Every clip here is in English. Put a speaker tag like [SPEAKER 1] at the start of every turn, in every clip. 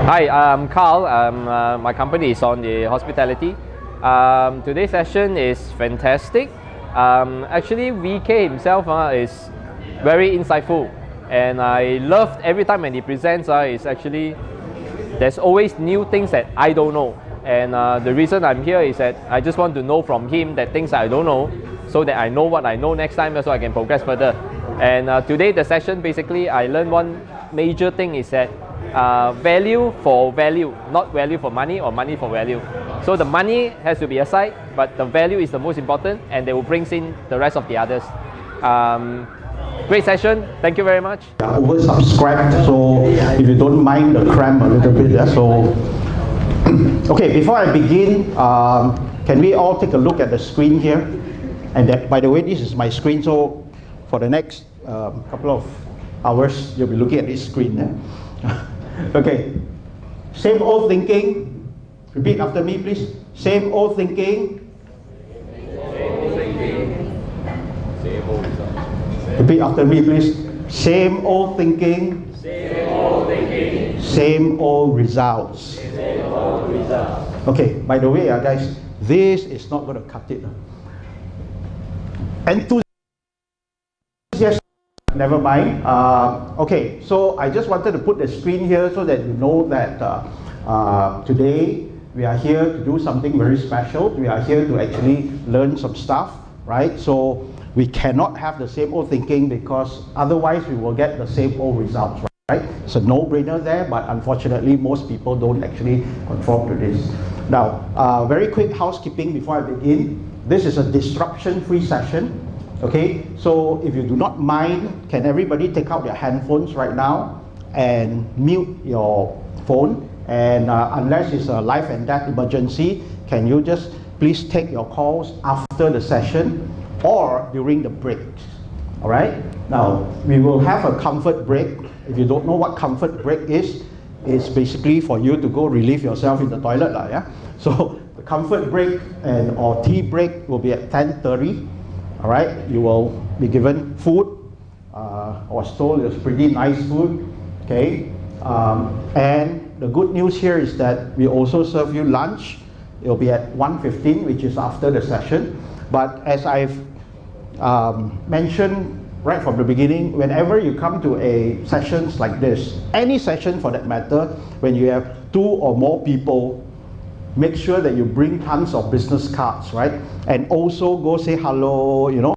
[SPEAKER 1] Hi, I'm Carl. My company is on the hospitality. Today's session is fantastic. Actually, VK himself is very insightful, and I loved every time when he presents. Is actually there's always new things that I don't know, and the reason I'm here is that I just want to know from him that things I don't know, so that I know what I know next time, so I can progress further. And today the session, basically I learned one major thing is that value for value, not value for money or money for value. So the money has to be aside, but the value is the most important, and they will bring in the rest of the others. Great session. Thank you very much.
[SPEAKER 2] Oversubscribed, so if you don't mind the cram a little bit. So, okay, before I begin, can we all take a look at the screen here? And that, by the way, this is my screen, so for the next couple of hours, you'll be looking at this screen. Okay, same old thinking. Repeat after me, please. Same old thinking.
[SPEAKER 1] Same old thinking. Same old results.
[SPEAKER 2] Repeat after me, please. Same old thinking.
[SPEAKER 1] Same old thinking.
[SPEAKER 2] Same old results.
[SPEAKER 1] Same old results.
[SPEAKER 2] Okay, by the way, guys, this is not going to cut it. Enthusiasm, never mind. Okay, so I just wanted to put the screen here so that you know that today we are here to do something very special. We are here to actually learn some stuff, right? So we cannot have the same old thinking, because otherwise we will get the same old results, right? It's a no-brainer there, but unfortunately most people don't actually conform to this. Now, very quick housekeeping before I begin. This is a disruption-free session. Okay, so if you do not mind, can everybody take out their handphones right now and mute your phone? And unless it's a life and death emergency, can you just please take your calls after the session or during the break? All right, now we will have a comfort break. If you don't know what comfort break is, it's basically for you to go relieve yourself in the toilet, yeah? So the comfort break or tea break will be at 10:30. All right, you will be given food. I was told it was pretty nice food. Okay, and the good news here is that we also serve you lunch. It will be at 1:15, which is after the session. But as I've mentioned right from the beginning, whenever you come to a sessions like this, any session for that matter, when you have 2 or more people, make sure that you bring tons of business cards, right? And also go say hello, you know.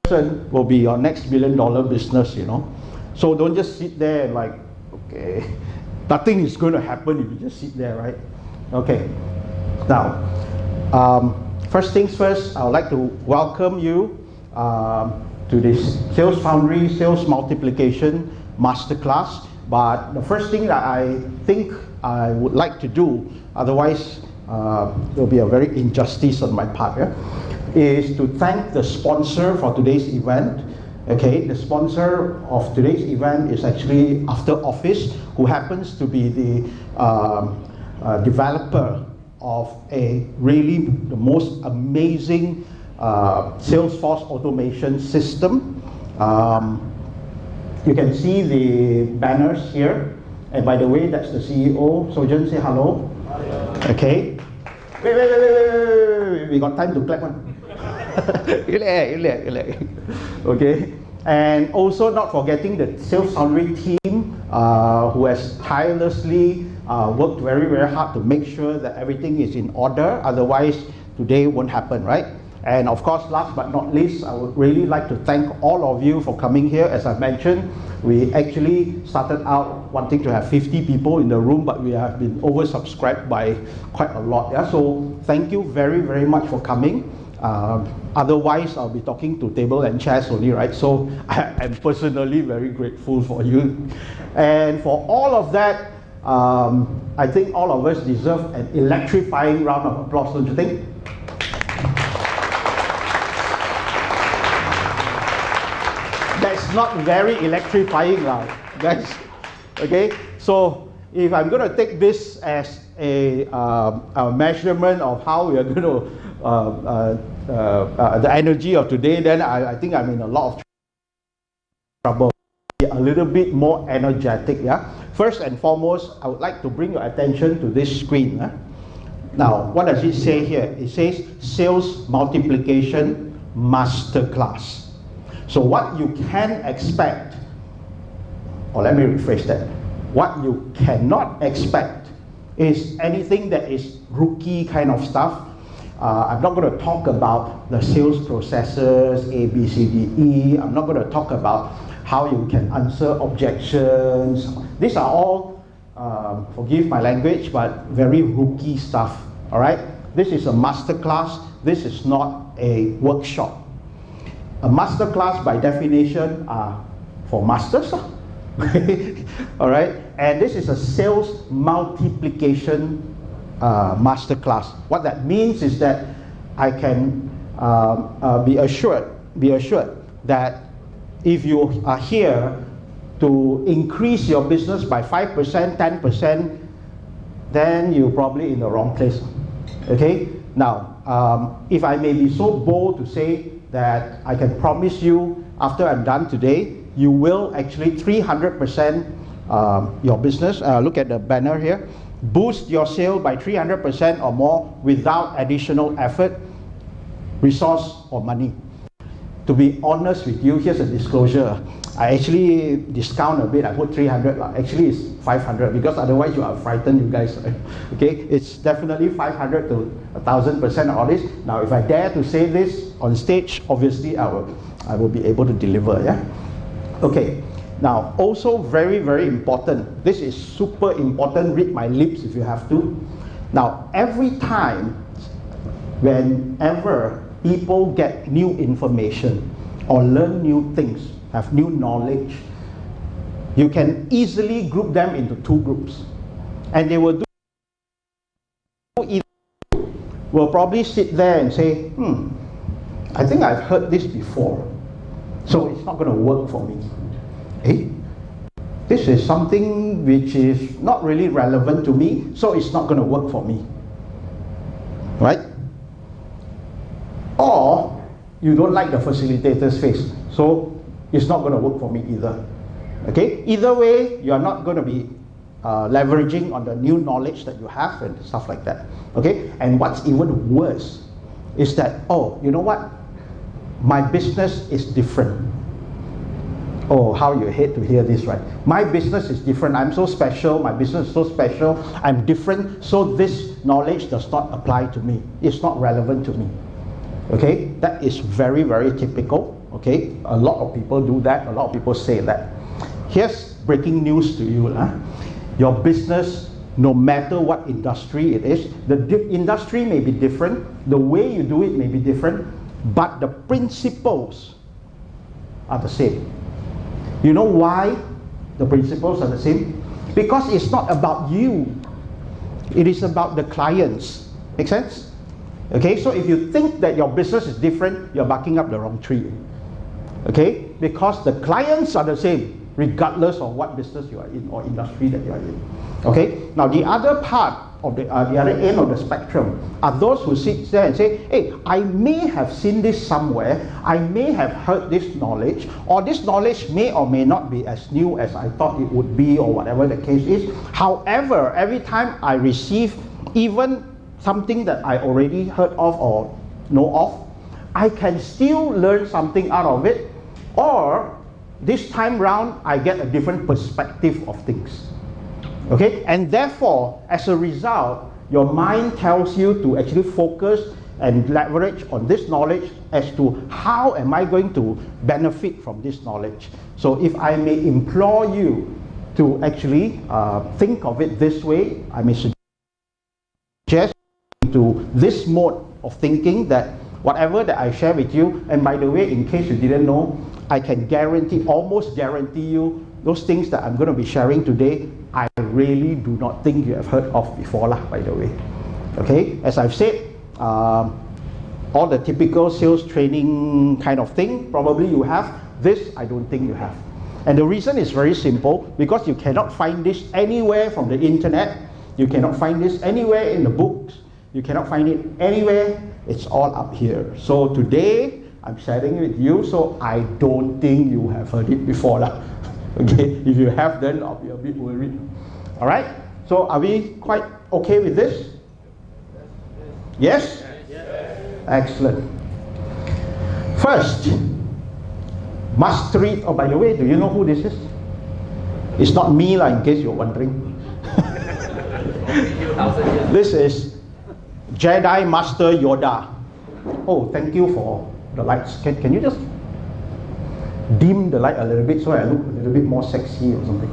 [SPEAKER 2] Person will be your next $1 million business, you know. So don't just sit there and like, okay, nothing is going to happen if you just sit there, right? Okay. Now, first things first, I would like to welcome you to this Sales Foundry Sales Multiplication Masterclass. But the first thing that I think I would like to do, otherwise there will be a very injustice on my part, is to thank the sponsor for today's event. Okay, the sponsor of today's event is actually After Office, who happens to be the developer of a really the most amazing Salesforce automation system. You can see the banners here, and by the way, that's the CEO. So Jen, say hello. Hello. Okay. Wait. We got time to clap one. Okay. And also not forgetting the Sales Foundry team, who has tirelessly worked very, very hard to make sure that everything is in order. Otherwise, today won't happen, right? And of course, last but not least, I would really like to thank all of you for coming here. As I mentioned, we actually started out wanting to have 50 people in the room, but we have been oversubscribed by quite a lot. Yeah? So thank you very, very much for coming. Otherwise, I'll be talking to table and chairs only, right? So I am personally very grateful for you. And for all of that, I think all of us deserve an electrifying round of applause, don't you think? That's not very electrifying, guys. Okay, so if I'm going to take this as a measurement of how we are going to the energy of today, then I think I'm in a lot of trouble. A little bit more energetic, yeah. First and foremost, I would like to bring your attention to this screen. Now, what does it say here? It says Sales Multiplication Masterclass. So what you can expect, or let me rephrase that, what you cannot expect is anything that is rookie kind of stuff. I'm not going to talk about the sales processes, A, B, C, D, E. I'm not going to talk about how you can answer objections. These are all, forgive my language, but very rookie stuff, all right? This is a masterclass. This is not a workshop. A masterclass, by definition, are for masters, all right? And this is a sales multiplication masterclass. What that means is that I can be assured that if you are here to increase your business by 5%, 10%, then you're probably in the wrong place. Okay? Now, if I may be so bold to say that I can promise you, after I'm done today, you will actually 300% your business. Look at the banner here. Boost your sale by 300% or more without additional effort, resource, or money. To be honest with you, here's a disclosure. I actually discount a bit. I put 300. Actually, it's 500 because otherwise you are frightened, you guys. Okay, it's definitely 500 to 1,000% all this. Now, if I dare to say this on stage, obviously I will be able to deliver. Yeah. Okay. Now, also very, very important. This is super important. Read my lips if you have to. Now, every time, whenever people get new information or learn new things, have new knowledge, you can easily group them into two groups. And they will probably sit there and say, I think I've heard this before, so it's not going to work for me. This is something which is not really relevant to me, so it's not going to work for me. Right? Or you don't like the facilitator's face, so it's not going to work for me either. Okay? Either way, you are not going to be leveraging on the new knowledge that you have and stuff like that. Okay? And what's even worse is that, oh, you know what? My business is different. Oh, how you hate to hear this, right? My business is different. I'm so special. My business is so special. I'm different. So this knowledge does not apply to me. It's not relevant to me. Okay? That is very, very typical. Okay? A lot of people do that. A lot of people say that. Here's breaking news to you. Your business, no matter what industry it is, the industry may be different. The way you do it may be different. But the principles are the same. You know why the principles are the same? Because it's not about you. It is about the clients. Make sense? Okay, so if you think that your business is different, you're barking up the wrong tree. Okay, because the clients are the same, regardless of what business you are in or industry that you are in. Okay, now the other part of the other end of the spectrum are those who sit there and say, hey, I may have seen this somewhere, I may have heard this knowledge, or this knowledge may or may not be as new as I thought it would be, or whatever the case is. However, every time I receive even something that I already heard of or know of, I can still learn something out of it, or this time round I get a different perspective of things. Okay, and therefore, as a result, your mind tells you to actually focus and leverage on this knowledge as to how am I going to benefit from this knowledge. So if I may implore you to actually think of it this way, I may suggest to this mode of thinking that whatever that I share with you, and by the way, in case you didn't know, I can guarantee, almost guarantee you, those things that I'm going to be sharing today, I really do not think you have heard of before, by the way. Okay, as I've said, all the typical sales training kind of thing, probably you have. This, I don't think you have. And the reason is very simple, because you cannot find this anywhere from the internet. You cannot find this anywhere in the books. You cannot find it anywhere. It's all up here. So today, I'm sharing it with you, so I don't think you have heard it before. Okay, if you have, then I'll be a bit worried. All right, so are we quite okay with this? Yes? Excellent. First, mastery. Oh, by the way, do you know who this is? It's not me, in case you're wondering. This is Jedi Master Yoda. Oh, thank you for the lights. Can you just dim the light a little bit so I look a little bit more sexy or something?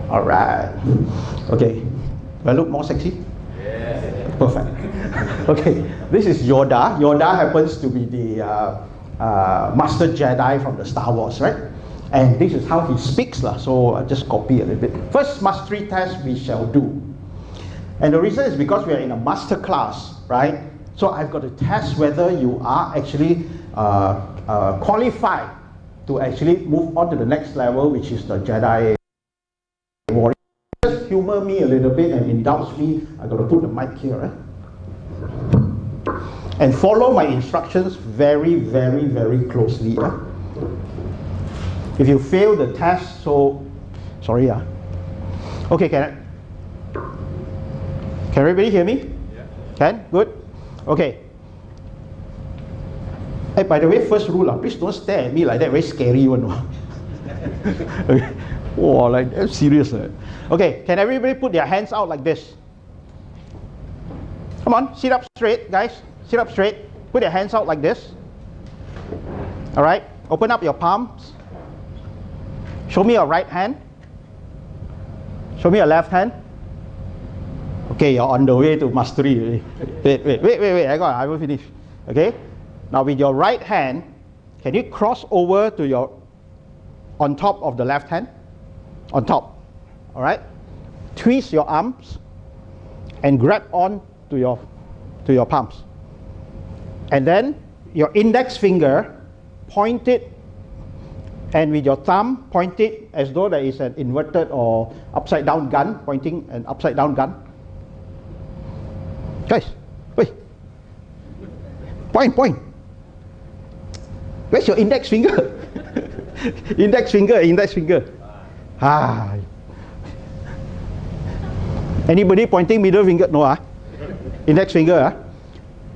[SPEAKER 2] Alright. Okay. Do I look more sexy? Yeah. Perfect. Okay. This is Yoda. Yoda happens to be the Master Jedi from the Star Wars, right? And this is how he speaks, so I'll just copy a little bit. First mastery test we shall do. And the reason is because we are in a master class, right? So I've got to test whether you are actually qualified to actually move on to the next level, which is the Jedi Warrior. Just humor me a little bit and indulge me. I've got to put the mic here, right? And follow my instructions very, very, very closely. If you fail the test, so sorry. Okay, can everybody hear me? Yeah. Can? Good. Okay. Hey, by the way, first rule, please don't stare at me like that. Very scary one. Okay. Oh, like that's serious. Okay, can everybody put their hands out like this? Come on, sit up straight, guys. Sit up straight. Put your hands out like this. All right. Open up your palms. Show me your right hand. Show me your left hand. Okay, you're on the way to mastery. Wait. I will finish. Okay. Now with your right hand, can you cross over to your on top of the left hand? On top. All right. Twist your arms and grab on to your palms. And then your index finger, point it, and with your thumb, point it as though there is an inverted or upside down gun, pointing an upside down gun. Guys, wait. Point. Where's your index finger? Index finger. Anybody pointing middle finger? No, Index finger.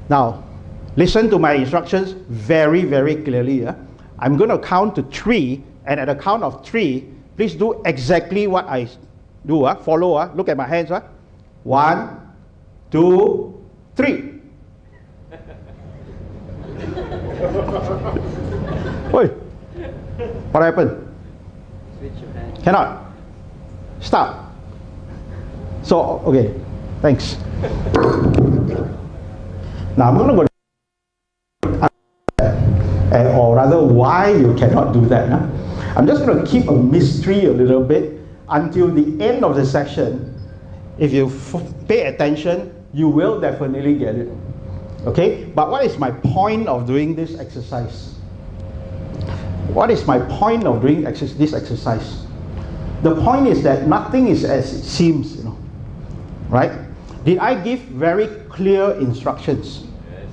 [SPEAKER 2] Now, listen to my instructions very, very clearly. I'm going to count to 3, and at the count of 3, please do exactly what I do. Follow. Look at my hands. 1, 2, 3. Oi, what happened?
[SPEAKER 3] Switch your hand.
[SPEAKER 2] Cannot. Stop. So, okay, thanks. Now I'm going to go. Or rather, why you cannot do that. I'm just going to keep a mystery a little bit until the end of the session. If you pay attention, you will definitely get it. Okay? But what is my point of doing this exercise? What is my point of doing this exercise? The point is that nothing is as it seems, right? Did I give very clear instructions? Yes.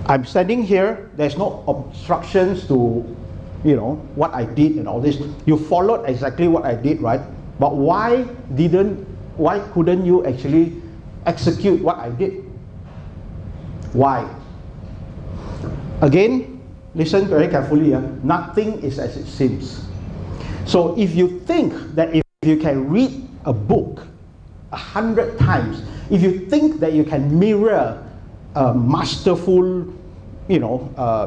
[SPEAKER 2] I'm standing here, there's no obstructions to, what I did and all this. You followed exactly what I did, right? But why couldn't you actually execute what I did? Why? Again, listen very carefully. Nothing is as it seems. So if you think that if you can read a book 100 times, if you think that you can mirror a masterful,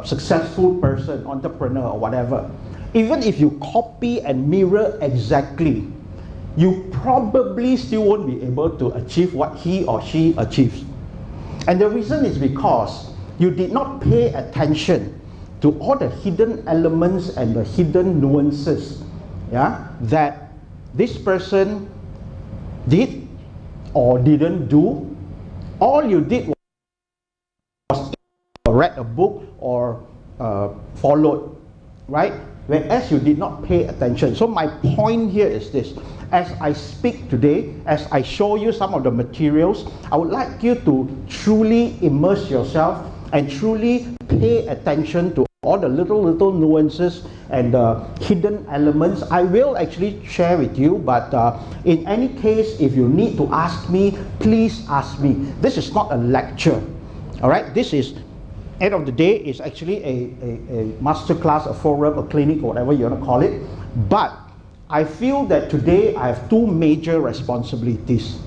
[SPEAKER 2] successful person, entrepreneur or whatever, even if you copy and mirror exactly, you probably still won't be able to achieve what he or she achieves. And the reason is because you did not pay attention to all the hidden elements and the hidden nuances, that this person did or didn't do. All you did was read a book or followed, right? Whereas you did not pay attention. So my point here is this: as I speak today, as I show you some of the materials, I would like you to truly immerse yourself and truly pay attention to all the little nuances and hidden elements, I will actually share with you. But in any case, if you need to ask me, please ask me. This is not a lecture, all right? This is, end of the day, is actually a masterclass, a forum, a clinic, whatever you want to call it. But I feel that today I have two major responsibilities.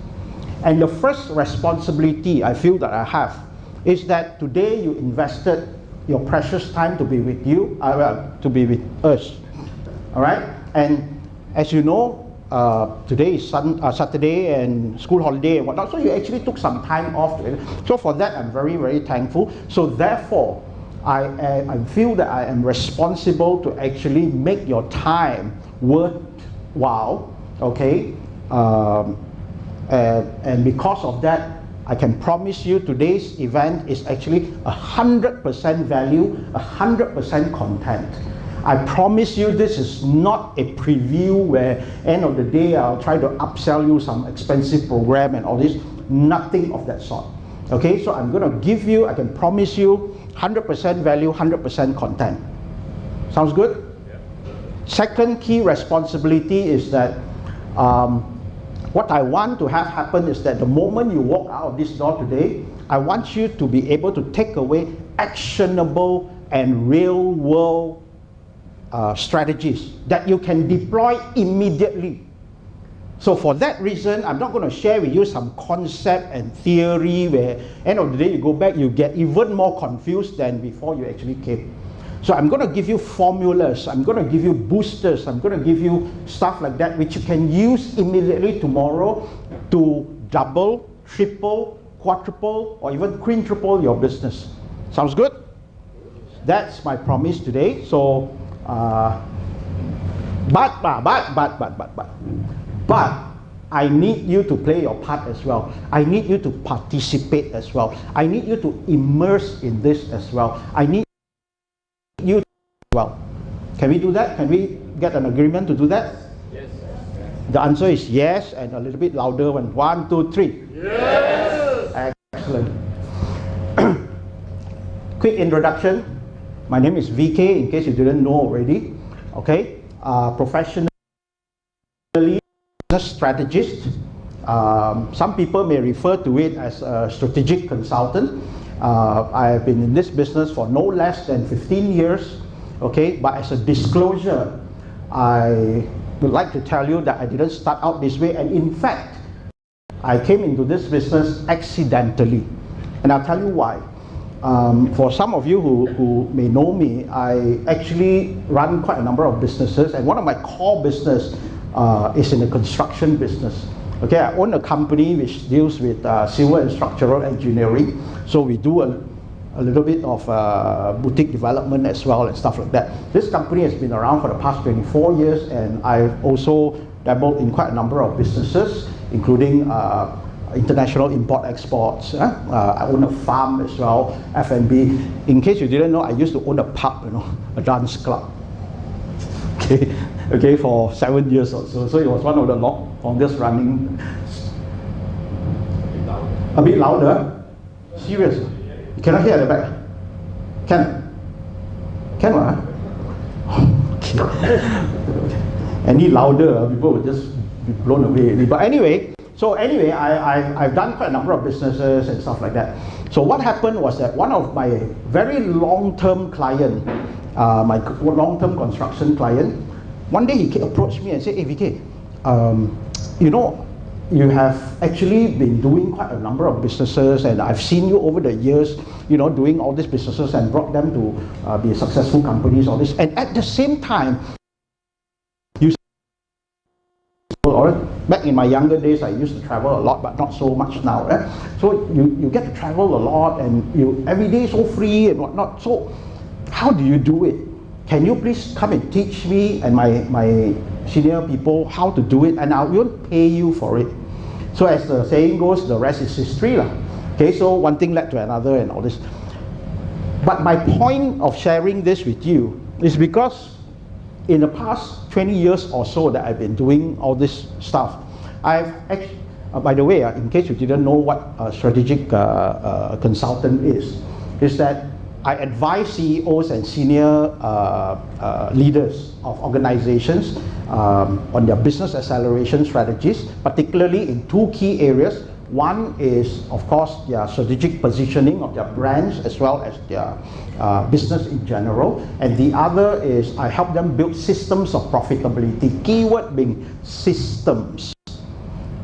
[SPEAKER 2] And the first responsibility I feel that I have is that today you invested your precious time to be with you, to be with us, all right? And as you know, today is Saturday and school holiday and whatnot, so you actually took some time off. So for that, I'm very, very thankful. So therefore, I feel that I am responsible to actually make your time worthwhile, okay? And because of that, I can promise you today's event is actually 100% value, 100% content. I promise you this is not a preview where end of the day I'll try to upsell you some expensive program and all this. Nothing of that sort. Okay, so I'm going to give you, I can promise you 100% value, 100% content. Sounds good? Yeah. Second key responsibility is that what I want to have happen is that the moment you walk out of this door today, I want you to be able to take away actionable and real world strategies that you can deploy immediately. So for that reason, I'm not going to share with you some concept and theory where end of the day you go back, you get even more confused than before you actually came. So I'm going to give you formulas, I'm going to give you boosters, I'm going to give you stuff like that which you can use immediately tomorrow to double, triple, quadruple, or even quintuple your business. Sounds good? That's my promise today. So, but I need you to play your part as well. I need you to participate as well. I need you to immerse in this as well. I need you as well. Can we do that? Can we get an agreement to do that? Yes. The answer is yes, and a little bit louder one. 1, 2, 3. Yes. Excellent. Quick introduction. My name is VK, in case you didn't know already. Okay. Professionally, business strategist. Some people may refer to it as a strategic consultant. I have been in this business for no less than 15 years, okay? But as a disclosure, I would like to tell you that I didn't start out this way, and in fact, I came into this business accidentally, and I'll tell you why. For some of you who may know me, I actually run quite a number of businesses, and one of my core business is in the construction business. Okay, I own a company which deals with civil and structural engineering. So we do a little bit of boutique development as well and stuff like that. This company has been around for the past 24 years, and I've also dabbled in quite a number of businesses, including international import-exports. I own a farm as well, F&B. In case you didn't know, I used to own a pub, a dance club. Okay, for 7 years or so. So it was one of the longest running. A bit louder? Serious? You cannot hear at the back? Can? Can what? Okay. Any louder, people will just be blown away. But anyway, I've done quite a number of businesses and stuff like that. So what happened was that one of my very long-term client, my long-term construction client, one day he approached me and said, "Hey VK, you have actually been doing quite a number of businesses, and I've seen you over the years, doing all these businesses and brought them to be successful companies, all this. And at the same time, back in my younger days, I used to travel a lot, but not so much now. Right? So you get to travel a lot, and you every day so free and whatnot. So how do you do it? Can you please come and teach me and my senior people how to do it, and I will pay you for it." So as the saying goes, the rest is history lah. Okay, so one thing led to another and all this. But my point of sharing this with you is because in the past 20 years or so that I've been doing all this stuff, I've actually, by the way, in case you didn't know what a strategic consultant is that I advise CEOs and senior leaders of organizations on their business acceleration strategies, particularly in two key areas. One is, of course, their strategic positioning of their brands as well as their business in general. And the other is I help them build systems of profitability. Keyword being systems.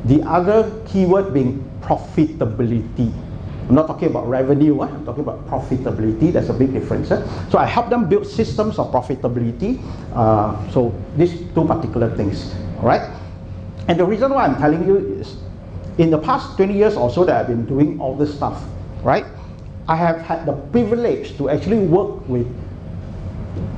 [SPEAKER 2] The other keyword being profitability. I'm not talking about revenue, I'm talking about profitability. There's a big difference. So I help them build systems of profitability. So these two particular things, all right? And the reason why I'm telling you is, in the past 20 years or so that I've been doing all this stuff, right? I have had the privilege to actually work with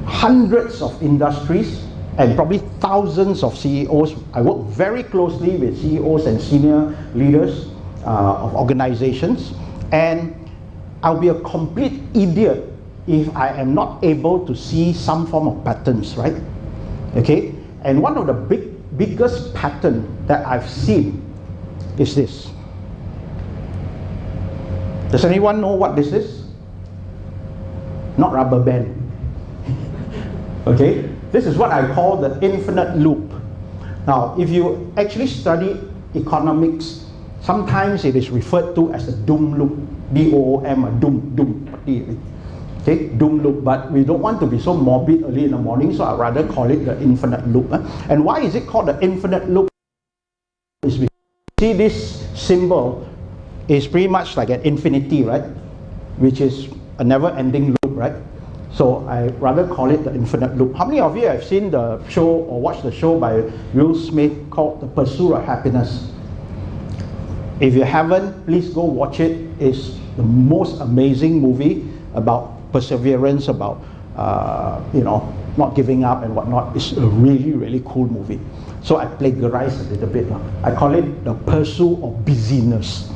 [SPEAKER 2] hundreds of industries and probably thousands of CEOs. I work very closely with CEOs and senior leaders of organizations, and I'll be a complete idiot if I am not able to see some form of patterns, right? Okay, and one of the biggest pattern that I've seen is this. Does anyone know what this is? Not rubber band. Okay, this is what I call the infinite loop. Now, if you actually study economics, sometimes it is referred to as a doom loop. D-O-O-M, a doom. Okay, doom loop. But we don't want to be so morbid early in the morning, so I'd rather call it the infinite loop. And why is it called the infinite loop? Is because see this symbol is pretty much like an infinity, right? Which is a never-ending loop, right? So I rather call it the infinite loop. How many of you have seen the show or watched the show by Will Smith called The Pursuit of Happiness? If you haven't, please go watch it. It's the most amazing movie about perseverance, about not giving up and whatnot. It's a really, really cool movie. So I plagiarized a little bit. I call it the pursuit of busyness.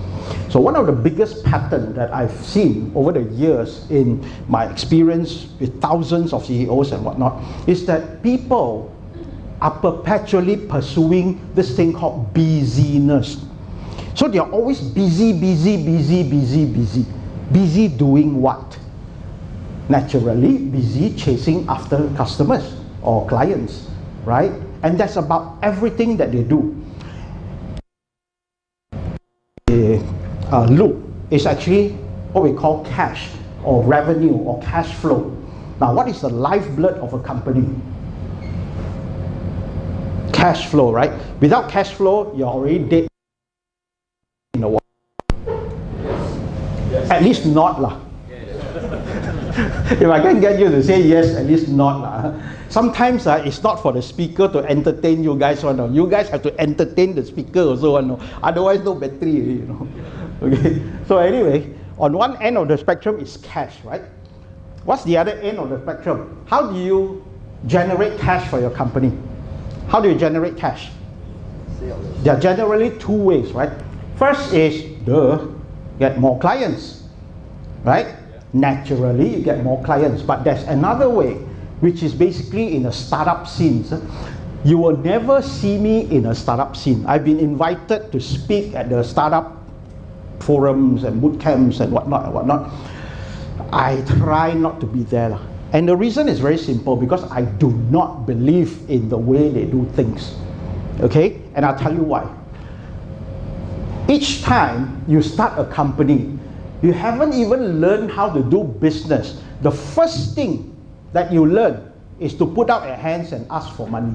[SPEAKER 2] So one of the biggest patterns that I've seen over the years in my experience with thousands of CEOs and whatnot is that people are perpetually pursuing this thing called busyness. So they're always busy. Busy doing what? Naturally, busy chasing after customers or clients, right? And that's about everything that they do. Loop is actually what we call cash or revenue or cash flow. Now, what is the lifeblood of a company? Cash flow, right? Without cash flow, you're already dead in the world. At least not lah. If I can get you to say yes, at least not lah. Sometimes it's not for the speaker to entertain you guys. You guys have to entertain the speaker also. Otherwise, no battery. Okay. So anyway, on one end of the spectrum is cash, right? What's the other end of the spectrum? How do you generate cash for your company? How do you generate cash? There are generally two ways, right? First is get more clients, right? Naturally, you get more clients. But there's another way, which is basically in the startup scenes. You will never see me in a startup scene. I've been invited to speak at the startup forums and boot camps and whatnot. I try not to be there. And the reason is very simple, because I do not believe in the way they do things. Okay? And I'll tell you why. Each time you start a company, you haven't even learned how to do business. The first thing that you learn is to put out your hands and ask for money.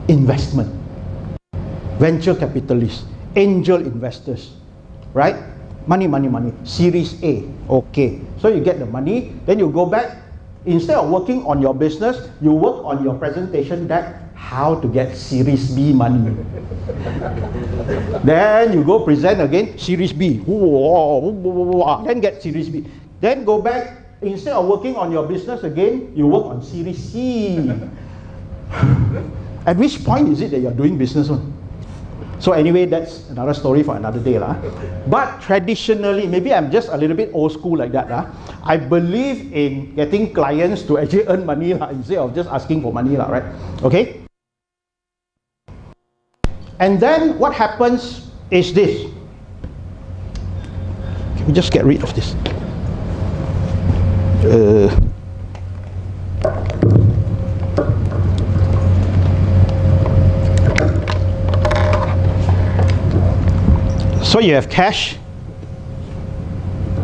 [SPEAKER 2] Investment. Venture capitalists. Angel investors. Right? Money. Series A. Okay. So you get the money, then you go back. Instead of working on your business, you work on your presentation deck, how to get Series B money. Then you go present again, Series B. Then get Series B. Then go back, instead of working on your business again, you work on Series C. At which point is it that you're doing business on? So anyway, that's another story for another day lah. But traditionally, maybe I'm just a little bit old school like that lah. I believe in getting clients to actually earn money lah, instead of just asking for money lah, right? Okay. And then what happens is this. Can we just get rid of this? So you have cash,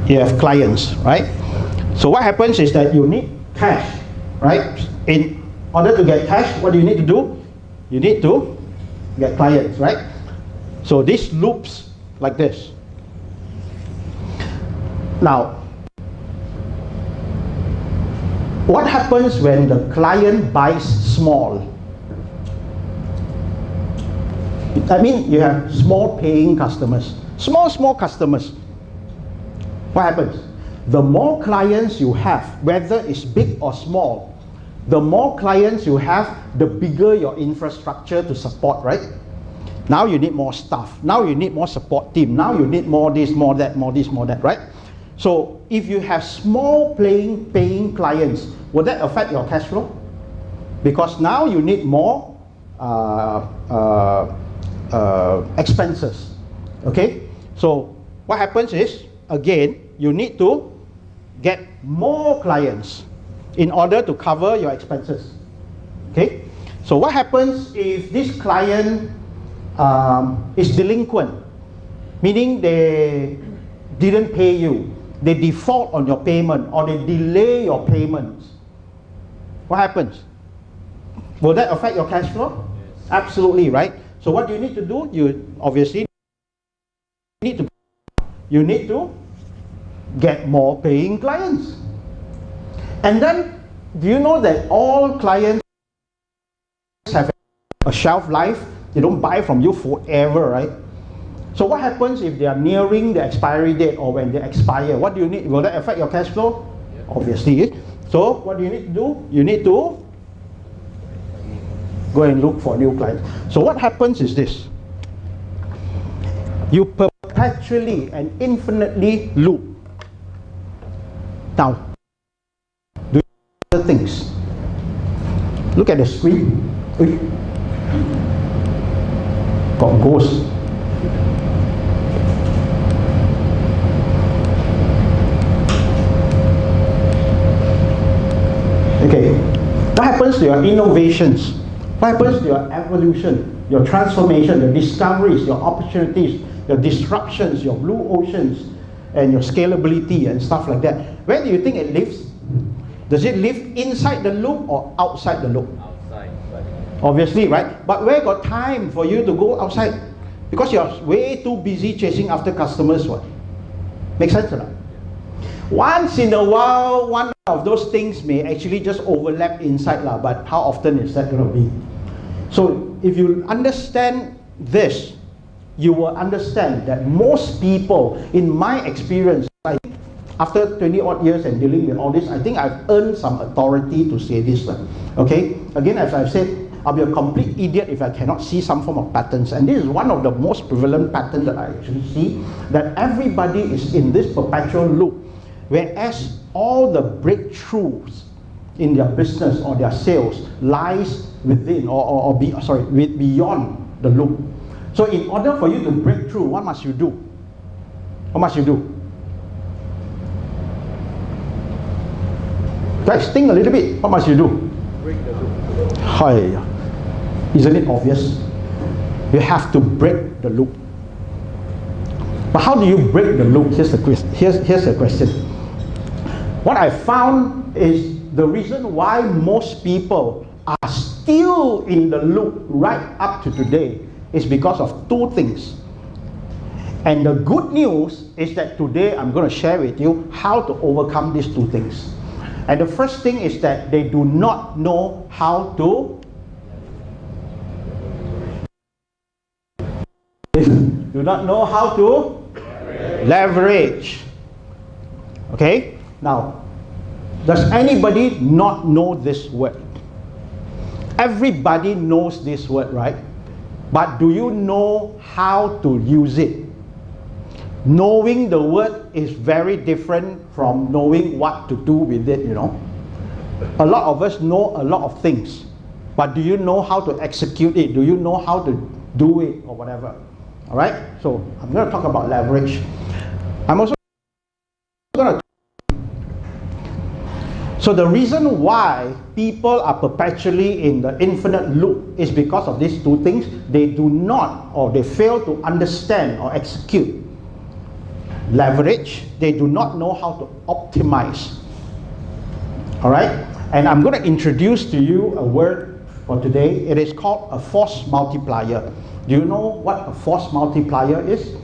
[SPEAKER 2] you have clients, right? So what happens is that you need cash, right? In order to get cash, what do you need to do? You need to get clients, right? So this loops like this. Now, what happens when the client buys small? I mean, you have small paying customers, small customers. What happens? The more clients you have, whether it's big or small, the more clients you have, the bigger your infrastructure to support, right? Now you need more staff. Now you need more support team. Now you need more this, more that, more this, more that, right? So if you have small paying clients, will that affect your cash flow? Because now you need more expenses. Okay? So what happens is, again, you need to get more clients in order to cover your expenses. Okay? So what happens if this client is delinquent, meaning they didn't pay you, they default on your payment, or they delay your payments? What happens? Will that affect your cash flow? Yes. Absolutely, right? So what do you need to do? You obviously need to get more paying clients. And then, do you know that all clients have a shelf life? They don't buy from you forever, right? So what happens if they are nearing the expiry date or when they expire? What do you need? Will that affect your cash flow? Yep. Obviously. So what do you need to do? You need to go and look for new clients. So what happens is this. You perpetually and infinitely loop. Now, do other things. Look at the screen. Got ghosts. Okay, what happens to your innovations? What happens to your evolution, your transformation, your discoveries, your opportunities, your disruptions, your blue oceans, and your scalability and stuff like that? Where do you think it lives? Does it live inside the loop or outside the loop?
[SPEAKER 1] Outside.
[SPEAKER 2] Obviously, right? But where got time for you to go outside? Because you're way too busy chasing after customers. What? Make sense or not? Once in a while, one of those things may actually just overlap inside, but how often is that going to be? So if you understand this, you will understand that most people, in my experience, after 20 odd years and dealing with all this, I think I've earned some authority to say this. Okay? Again, as I've said, I'll be a complete idiot if I cannot see some form of patterns. And this is one of the most prevalent patterns that I actually see, that everybody is in this perpetual loop. Whereas all the breakthroughs in their business or their sales lies within beyond the loop. So in order for you to break through, what must you do? What must you do? Guys, think a little bit. What must you do?
[SPEAKER 3] Break the loop.
[SPEAKER 2] Hi. Isn't it obvious? You have to break the loop. But how do you break the loop? Here's the question. What I found is the reason why most people are still in the loop right up to today is because of two things. And the good news is that today I'm going to share with you how to overcome these two things. And the first thing is that they do not know how to leverage. Okay? Now, does anybody not know this word? Everybody knows this word, right? But do you know how to use it? Knowing the word is very different from knowing what to do with it, you know. A lot of us know a lot of things, but do you know how to execute it? Do you know how to do it or whatever? All right? So I'm going to talk about leverage. I'm also going to So the reason why people are perpetually in the infinite loop is because of these two things. They do not, or they fail to understand or execute leverage. They do not know how to optimize. All right? And I'm going to introduce to you a word for today. It is called a force multiplier. Do you know what a force multiplier is?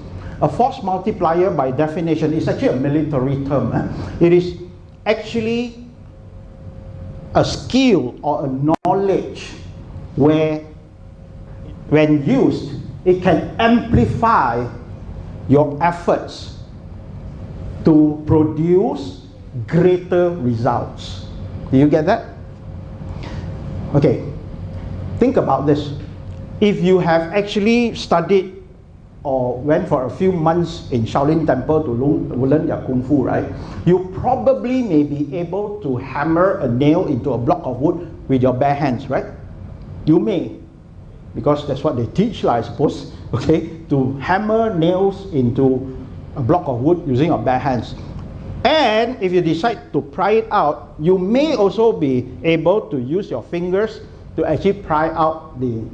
[SPEAKER 2] A force multiplier, by definition, is actually a military term. It is actually a skill or a knowledge where, when used, it can amplify your efforts to produce greater results. Do you get that? Okay, think about this. If you have actually studied or went for a few months in Shaolin Temple to learn their Kung Fu, right? You probably may be able to hammer a nail into a block of wood with your bare hands, right? You may, because that's what they teach, I suppose, okay? To hammer nails into a block of wood using your bare hands. And if you decide to pry it out, you may also be able to use your fingers to actually pry out the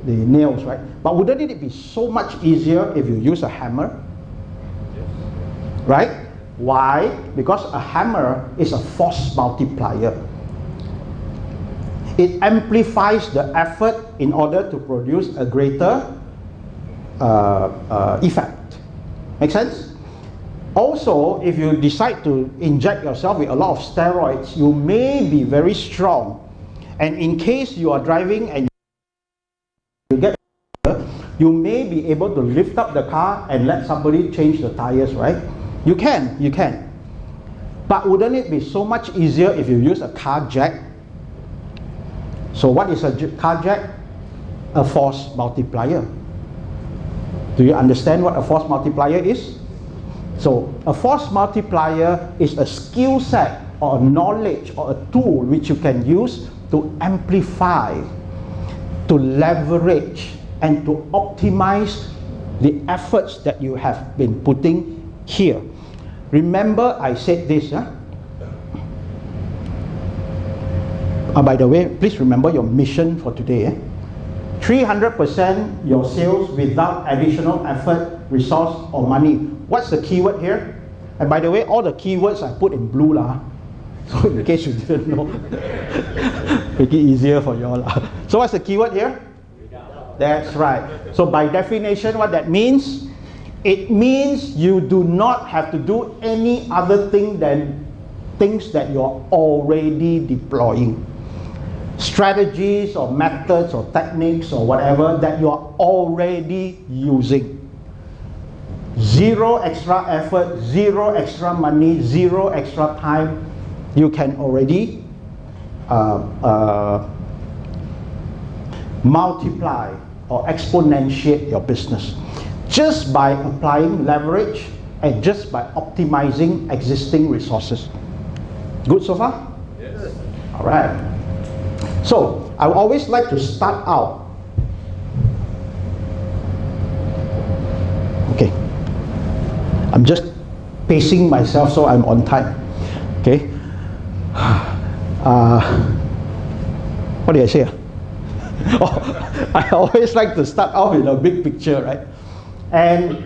[SPEAKER 2] nails, right? But wouldn't it be so much easier if you use a hammer? Right? Why? Because a hammer is a force multiplier. It amplifies the effort in order to produce a greater effect. Make sense? Also, if you decide to inject yourself with a lot of steroids, you may be very strong. And in case you are driving and you get, you may be able to lift up the car and let somebody change the tires, right? You can. But wouldn't it be so much easier if you use a car jack? So what is a car jack? A force multiplier. Do you understand what a force multiplier is? So a force multiplier is a skill set or a knowledge or a tool which you can use to amplify, to leverage, and to optimize the efforts that you have been putting here. Remember I said this, by the way, please remember your mission for today. 300% your sales without additional effort, resource or money. What's the keyword here? And by the way, all the keywords I put in blue lah. So in case you didn't know, make it easier for you all. So what's the keyword here? That's right. So by definition, what that means? It means you do not have to do any other thing than things that you're already deploying. Strategies or methods or techniques or whatever that you're already using. Zero extra effort, zero extra money, zero extra time. You can already multiply or exponentiate your business just by applying leverage and just by optimizing existing resources. Good so far? Yes. All right. So I always like to start out. Okay. I'm just pacing myself so I'm on time. Okay. What did I say? Oh, I always like to start off with a big picture, right? And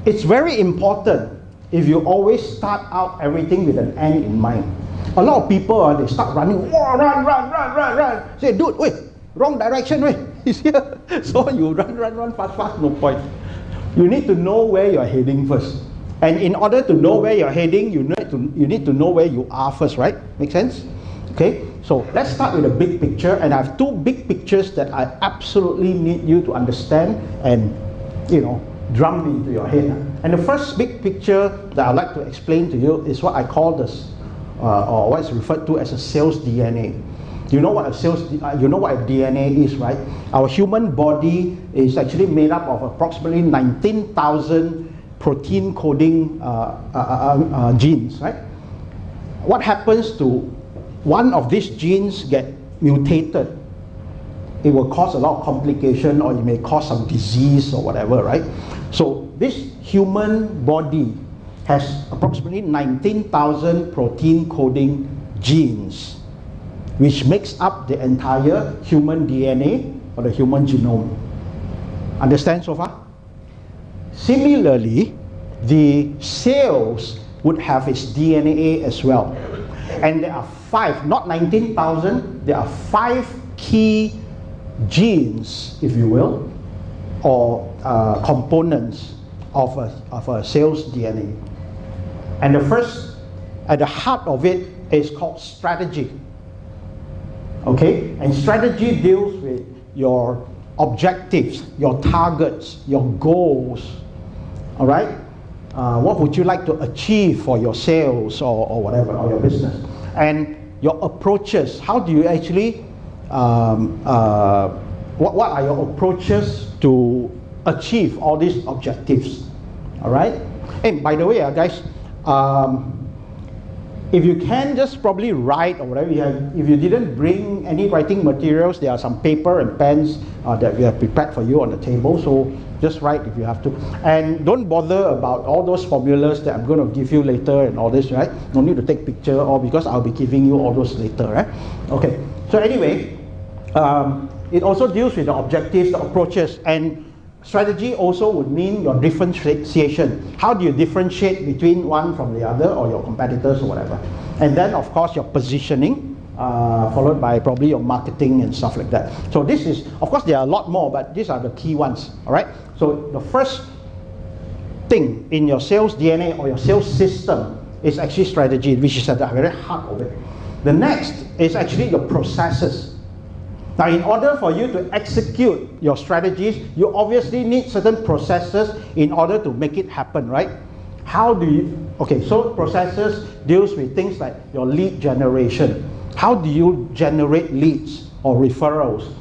[SPEAKER 2] it's very important if you always start out everything with an end in mind. A lot of people, they start running, run. Say, dude, wait, wrong direction, wait, he's here. So you run, fast, no point. You need to know where you're heading first. And in order to know where you're heading, you need to know where you are first, right? Make sense? Okay, so let's start with a big picture, and I have two big pictures that I absolutely need you to understand and, drum into your head. And the first big picture that I'd like to explain to you is what I call this, or what is referred to as a sales DNA. You know what a DNA is, right? Our human body is actually made up of approximately 19,000 protein coding genes, right? What happens to one of these genes get mutated? It will cause a lot of complication, or it may cause some disease or whatever, right? So this human body has approximately 19,000 protein coding genes, which makes up the entire human DNA or the human genome. Understand so far? Similarly, the cells would have its DNA as well. And there are 5, not 19,000, there are 5 key genes, if you will, or components of a cell's DNA. And the first, at the heart of it, is called strategy. Okay? And strategy deals with your objectives, your targets, your goals. All right? What would you like to achieve for your sales or whatever, or your business? And your approaches. How do you actually, what are your approaches to achieve all these objectives? All right? And by the way, guys, if you can just probably write or whatever you have, if you didn't bring any writing materials, there are some paper and pens that we have prepared for you on the table, so just write if you have to. And don't bother about all those formulas that I'm going to give you later and all this, right? No need to take picture, or because I'll be giving you all those later, right? Okay, so anyway, it also deals with the objectives, the approaches, and strategy also would mean your differentiation. How do you differentiate between one from the other, or your competitors or whatever? And then of course your positioning, followed by probably your marketing and stuff like that. So this is, of course there are a lot more, but these are the key ones, all right? So the first thing in your sales DNA or your sales system is actually strategy, which is at the very heart of it. The next is actually your processes. Now, in order for you to execute your strategies, you obviously need certain processes in order to make it happen, right? How do you, okay, so processes deals with things like your lead generation. How do you generate leads or referrals?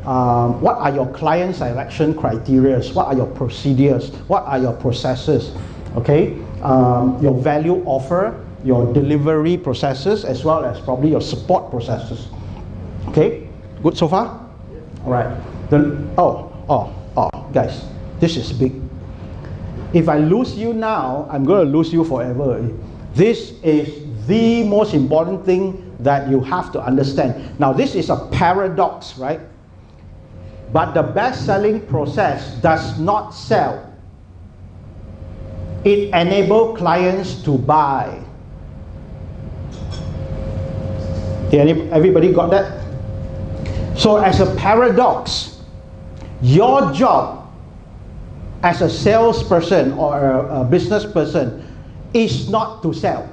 [SPEAKER 2] What are your client selection criteria? What are your procedures? What are your processes? Okay, your value offer, your delivery processes, as well as probably your support processes. Okay. Good so far? All right. Then, guys, this is big. If I lose you now, I'm going to lose you forever. This is the most important thing that you have to understand. Now, this is a paradox, right? But the best-selling process does not sell. It enables clients to buy. Everybody got that? So as a paradox, your job as a salesperson or a business person is not to sell.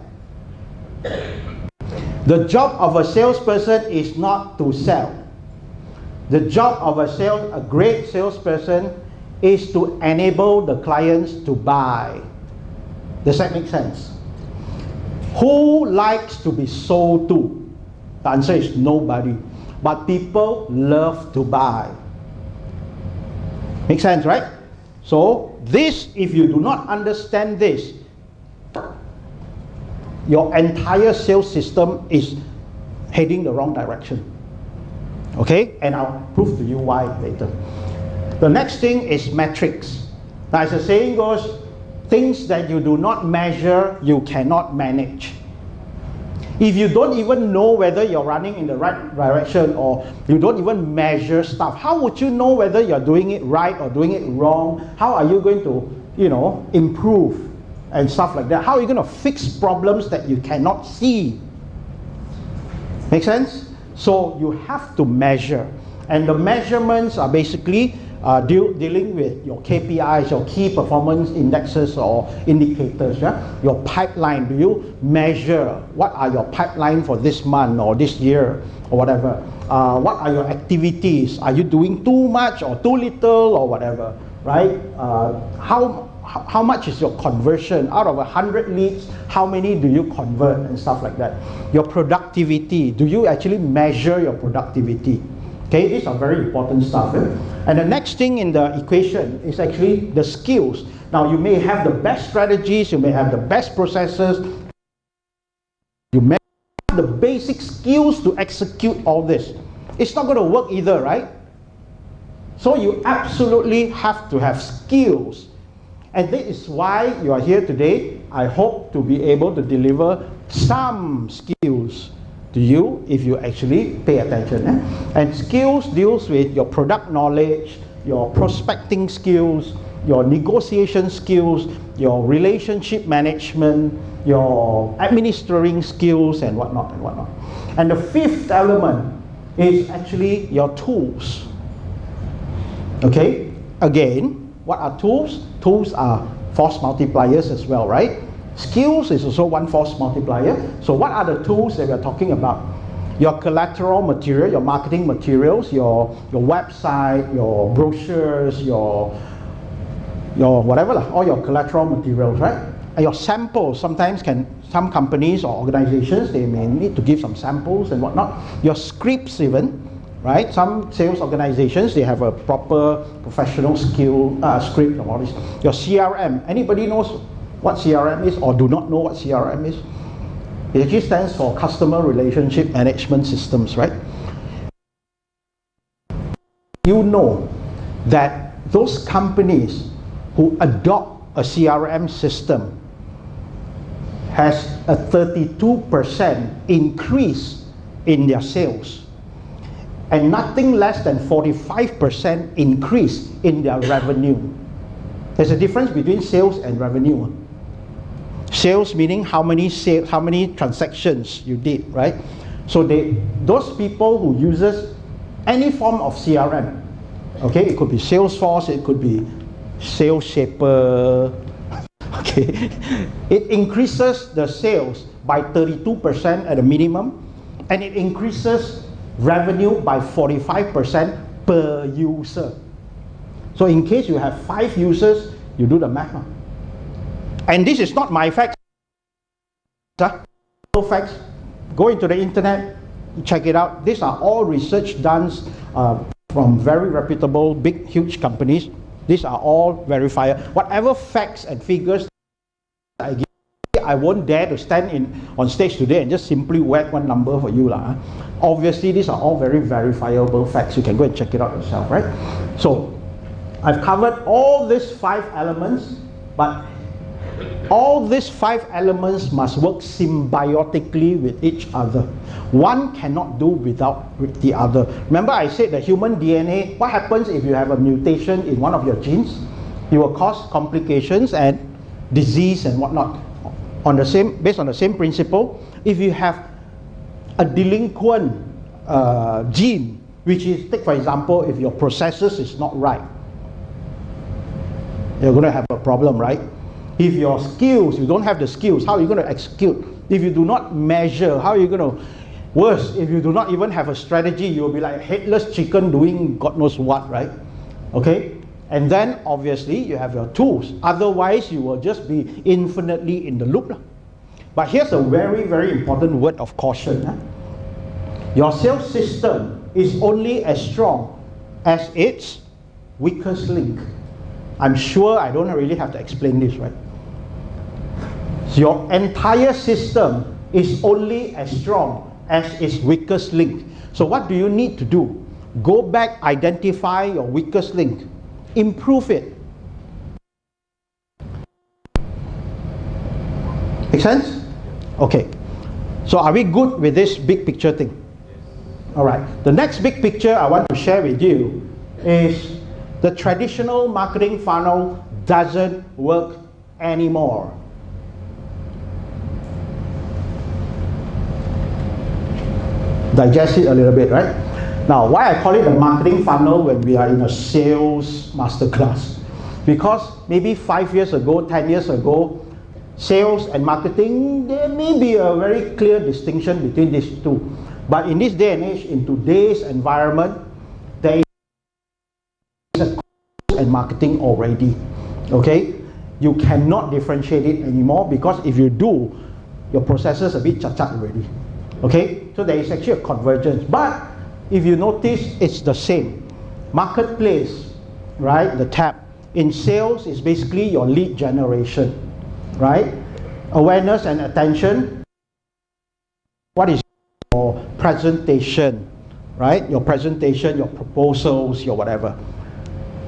[SPEAKER 2] The job of a salesperson is not to sell. The job of a great salesperson is to enable the clients to buy. Does that make sense? Who likes to be sold to? The answer is nobody. But people love to buy. Make sense, right? So this, if you do not understand this, your entire sales system is heading the wrong direction. Okay? And I'll prove to you why later. The next thing is metrics. Now, as the saying goes, things that you do not measure, you cannot manage. If you don't even know whether you're running in the right direction, or you don't even measure stuff, how would you know whether you're doing it right or doing it wrong? How are you going to, improve and stuff like that? How are you going to fix problems that you cannot see? Make sense? So you have to measure. And the measurements are basically dealing with your KPIs, your key performance indexes or indicators. Yeah? Your pipeline, do you measure what are your pipeline for this month or this year or whatever? What are your activities? Are you doing too much or too little or whatever, right? How much is your conversion? Out of 100 leads, how many do you convert and stuff like that? Your productivity, do you actually measure your productivity? Okay, these are very important stuff. And the next thing in the equation is actually the skills. Now, you may have the best strategies, you may have the best processes, you may have the basic skills to execute all this. It's not going to work either, right? So you absolutely have to have skills. And this is why you are here today. I hope to be able to deliver some skills to you if you actually pay attention. And skills deals with your product knowledge, your prospecting skills, your negotiation skills, your relationship management, your administering skills, and whatnot and whatnot. And the fifth element is actually your tools. Okay, again, what are tools? Tools are force multipliers as well, right? Skills is also one force multiplier. So what are the tools that we are talking about? Your collateral material, your marketing materials, your website, your brochures, your whatever, all your collateral materials, right? And your samples, sometimes some companies or organizations, they may need to give some samples and whatnot. Your scripts even, right? Some sales organizations, they have a proper professional skill script and all this. Your CRM, anybody knows what CRM is or do not know what CRM is? It actually stands for Customer Relationship Management Systems, right? You know that those companies who adopt a CRM system has a 32% increase in their sales and nothing less than 45% increase in their revenue. There's a difference between sales and revenue. Sales meaning how many transactions you did, right? So those people who uses any form of CRM, okay, it could be Salesforce, it could be Sales Shaper, okay, it increases the sales by 32% at a minimum, and it increases revenue by 45% per user. So in case you have 5 users, you do the math. And this is not my facts. Facts. Go into the internet, check it out. These are all research done from very reputable, big, huge companies. These are all verified. Whatever facts and figures I give, I won't dare to stand on stage today and just simply whack one number for you. Obviously, these are all very verifiable facts. You can go and check it out yourself, right? So, I've covered all these 5 elements, but all these 5 elements must work symbiotically with each other. One cannot do without the other. Remember I said the human DNA, what happens if you have a mutation in one of your genes? It will cause complications and disease and whatnot. Based on the same principle, if you have a delinquent gene, which is, take for example, if your processes is not right, you're going to have a problem, right? If your skills, you don't have the skills, how are you going to execute? If you do not measure, how are you going to, worse, if you do not even have a strategy, you'll be like headless chicken doing God knows what, right? Okay? And then obviously you have your tools. Otherwise you will just be infinitely in the loop. But here's a very, very important word of caution. Your sales system is only as strong as its weakest link. I'm sure I don't really have to explain this, right? Your entire system is only as strong as its weakest link. So what do you need to do? Go back, identify your weakest link, improve it. Make sense? Okay. So are we good with this big picture thing? Alright. The next big picture I want to share with you is the traditional marketing funnel doesn't work anymore. Digest it a little bit, right? Now, why I call it a marketing funnel when we are in a sales masterclass? Because maybe 5 years ago, 10 years ago, sales and marketing, there may be a very clear distinction between these two. But in this day and age, in today's environment, there is a sales and marketing already. Okay? You cannot differentiate it anymore, because if you do, your processes are a bit chacat already. Okay, so there is actually a convergence. But if you notice, it's the same. Marketplace, right? The tab in sales is basically your lead generation, right? Awareness and attention. What is your presentation, right? Your presentation, your proposals, your whatever.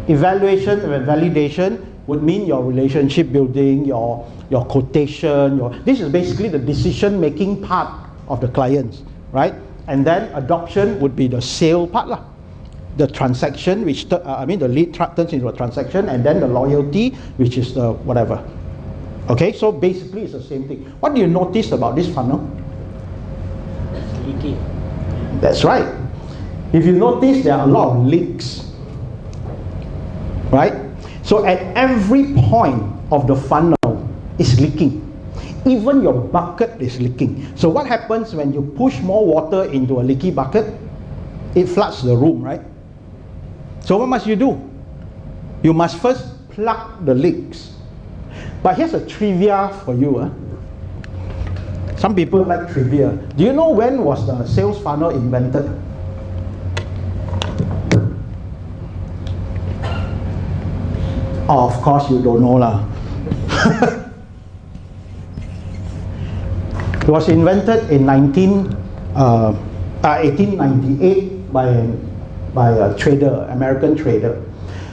[SPEAKER 2] Evaluation and validation would mean your relationship building, your quotation. This is basically the decision-making part of the clients, right? And then adoption would be the sale part lah. The transaction, which the lead turns into a transaction, and then the loyalty, which is the whatever. Okay, so basically it's the same thing. What do you notice about this funnel?
[SPEAKER 3] It's leaking.
[SPEAKER 2] That's right. If you notice, there are a lot of leaks, right? So at every point of the funnel is leaking. Even your bucket is leaking. So what happens when you push more water into a leaky bucket? It floods the room, right? So what must you do? You must first plug the leaks. But here's a trivia for you. Some people like trivia. Do you know when was the sales funnel invented? Oh, of course you don't know lah. It was invented in 1898 by a trader, American trader.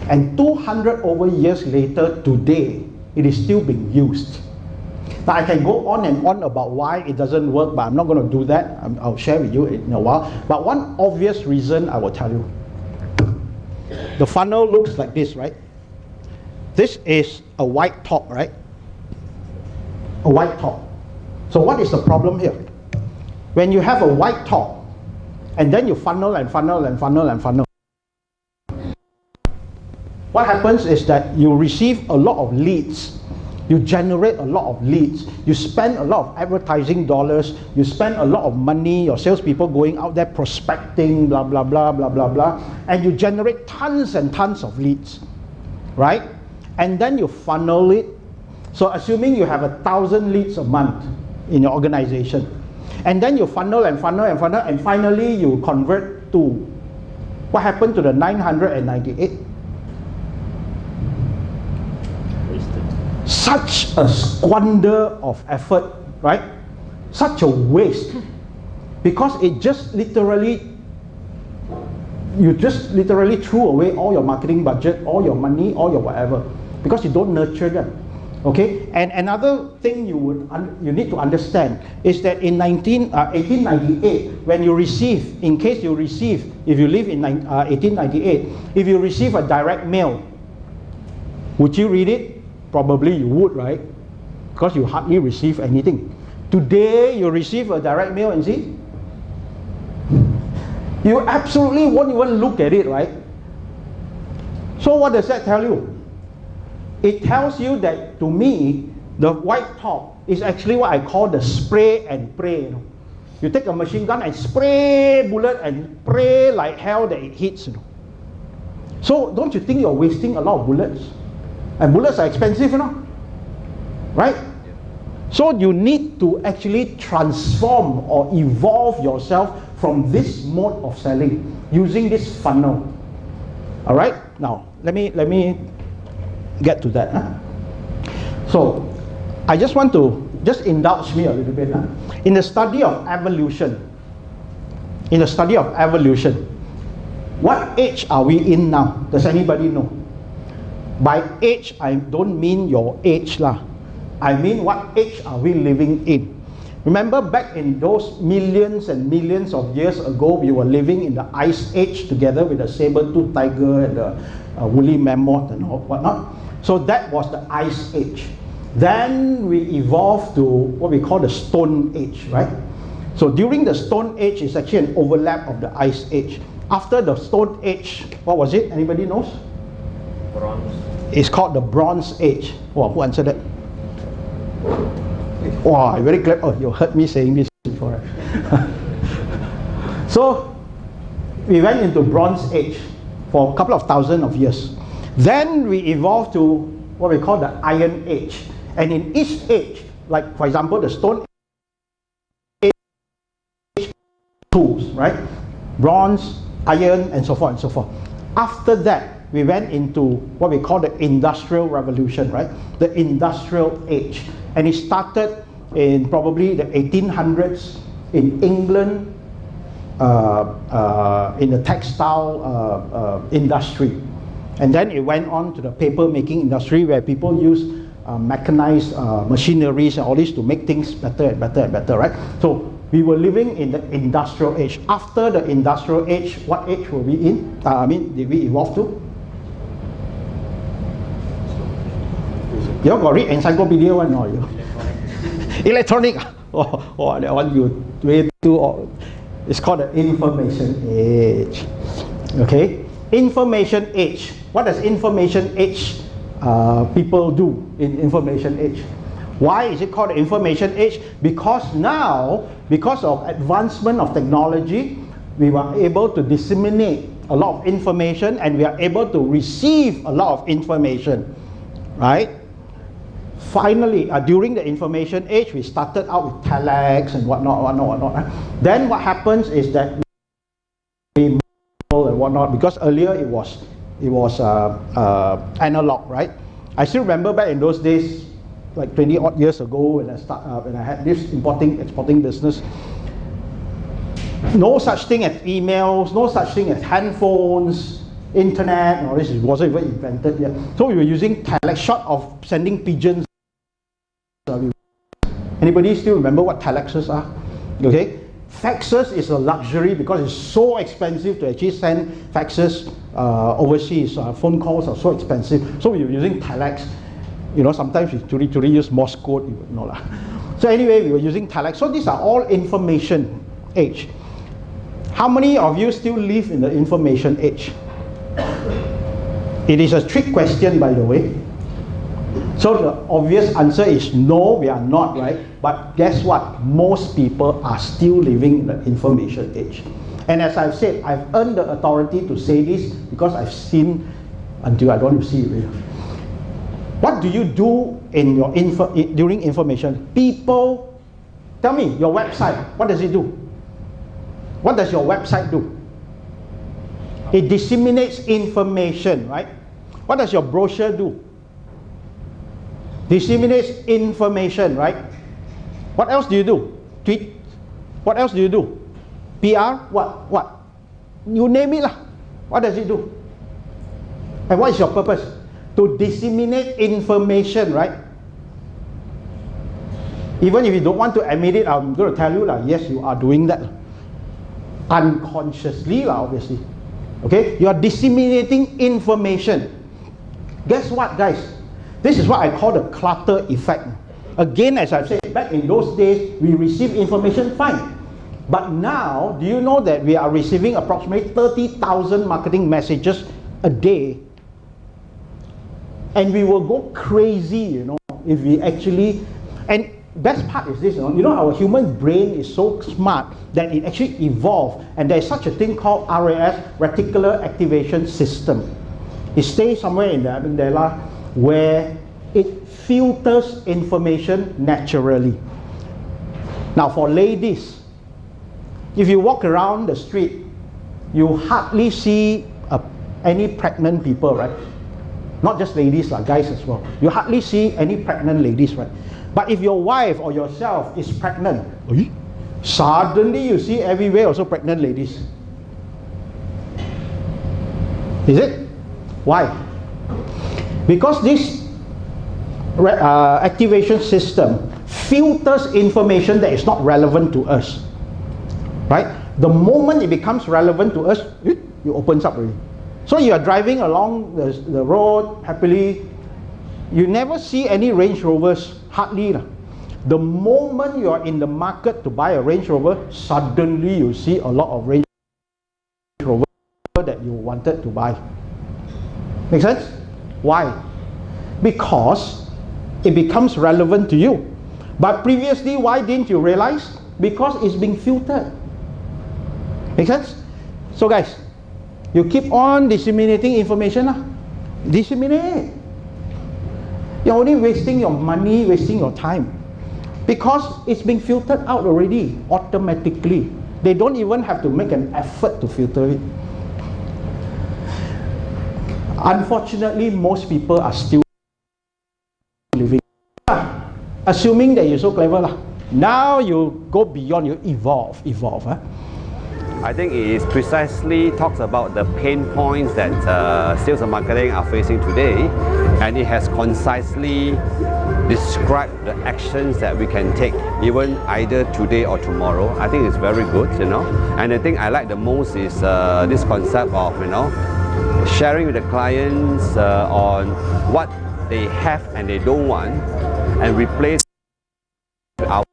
[SPEAKER 2] And 200 over years later, today, it is still being used. Now I can go on and on about why it doesn't work, but I'm not going to do that. I'll share with you in a while. But one obvious reason I will tell you. The funnel looks like this, right? This is a white top, right? A white top. So what is the problem here? When you have a white top, and then you funnel and funnel and funnel and funnel, what happens is that you receive a lot of leads. You generate a lot of leads. You spend a lot of advertising dollars. You spend a lot of money. Your salespeople going out there prospecting, blah, blah, blah, blah, blah, blah. And you generate tons and tons of leads, right? And then you funnel it. So assuming you have 1,000 leads a month in your organization, and then you funnel and funnel and funnel, and finally you convert to what happened to the 998? Such a squander of effort, right? Such a waste, because you just literally threw away all your marketing budget, all your money, all your whatever, because you don't nurture them. Okay, and another thing you need to understand is that in 1898, when you receive, in case you receive, if you live in 1898, if you receive a direct mail, would you read it? Probably you would, right? Because you hardly receive anything. Today, you receive a direct mail and see, you absolutely won't even look at it, right? So what does that tell you? It tells you that, to me, the white top is actually what I call the spray and pray. You know? You take a machine gun and spray bullet and pray like hell that it hits. You know? So don't you think you're wasting a lot of bullets? And bullets are expensive, you know? Right? So you need to actually transform or evolve yourself from this mode of selling using this funnel. All right? Now, let me get to that. So, I just want to indulge me a little bit. In the study of evolution, what age are we in now? Does anybody know? By age, I don't mean your age lah. I mean what age are we living in? Remember back in those millions and millions of years ago, we were living in the Ice Age together with the saber-toothed tiger and the woolly mammoth and whatnot. So that was the Ice Age. Then we evolved to what we call the Stone Age, right? So during the Stone Age, it's actually an overlap of the Ice Age. After the Stone Age, what was it? Anybody knows?
[SPEAKER 3] Bronze.
[SPEAKER 2] It's called the Bronze Age. Wow, who answered that? Wow, I'm very glad. Oh, you heard me saying this before. Right? So we went into Bronze Age for a couple of thousand of years. Then we evolved to what we call the Iron Age. And in each age, like for example the Stone Age tools, right? Bronze, iron, and so forth and so forth. After that, we went into what we call the Industrial Revolution, right? The Industrial Age. And it started in probably the 1800s in England, in the textile industry. And then it went on to the paper making industry, where people use mechanized machineries and all this to make things better and better and better, right? So We were living in the industrial age. After the industrial age, what age were we in? Did we evolve to? You all got read encyclopedia one or you? Electronic. Oh, that one you way too. It's called the information age. Okay, information age. What does information age people do in information age? Why is it called the information age? Because now, because of advancement of technology, we were able to disseminate a lot of information and we are able to receive a lot of information, right? Finally, during the information age, we started out with telex and whatnot. Then what happens is that we and whatnot, because earlier it was analog, right? I still remember back in those days, like 20 odd years ago when I had this exporting business. No such thing as emails, no such thing as handphones, internet, or this wasn't even invented yet. So we were using telex, short of sending pigeons. Anybody still remember what telexes are? Okay, faxes is a luxury because it's so expensive to actually send faxes overseas. Phone calls are so expensive, so we were using telex. You know, sometimes we truly use Morse code. You know lah. So anyway, we were using telex. So these are all information age. How many of you still live in the information age? It is a trick question, by the way. So the obvious answer is no, we are not, right? But guess what? Most people are still living in the information age. And as I've said, I've earned the authority to say this because I've seen until I don't want to see it really. What do you do in your during information? People, tell me, your website, what does it do? What does your website do? It disseminates information, right? What does your brochure do? Disseminates information, right? What else do you do? Tweet. What else do you do? PR? What? You name it lah. What does it do? And what is your purpose? To disseminate information, right? Even if you don't want to admit it, I'm going to tell you lah. Yes, you are doing that. Unconsciously lah, obviously. Okay? You are disseminating information. Guess what, guys? This is what I call the clutter effect. Again, as I've said, back in those days, we received information fine. But now, do you know that we are receiving approximately 30,000 marketing messages a day? And we will go crazy, you know, if we actually, and best part is this, you know, our human brain is so smart that it actually evolved, and there's such a thing called RAS, Reticular Activation System. It stays somewhere in the amygdala where it filters information naturally. Now for ladies, if you walk around the street, you hardly see any pregnant people, right? Not just ladies, guys as well. You hardly see any pregnant ladies, right? But if your wife or yourself is pregnant, suddenly you see everywhere also pregnant ladies. Is it? Why? Because this activation system filters information that is not relevant to us. Right? The moment it becomes relevant to us, it opens up already. So you are driving along the road happily, you never see any Range Rovers, hardly. The moment you are in the market to buy a Range Rover, suddenly you see a lot of Range Rover that you wanted to buy. Make sense? Why? Because it becomes relevant to you. But previously, why didn't you realize? Because it's being filtered. Make sense? So guys, you keep on disseminating information. Disseminate. You're only wasting your money, wasting your time. Because it's being filtered out already, automatically. They don't even have to make an effort to filter it. Unfortunately, most people are still living. Assuming that you're so clever. Now you go beyond, you evolve.
[SPEAKER 4] I think it is precisely talks about the pain points that sales and marketing are facing today, and it has concisely described the actions that we can take even either today or tomorrow. I think it's very good, you know. And the thing I like the most is this concept of, you know, sharing with the clients on what they have and they don't want, and replace our,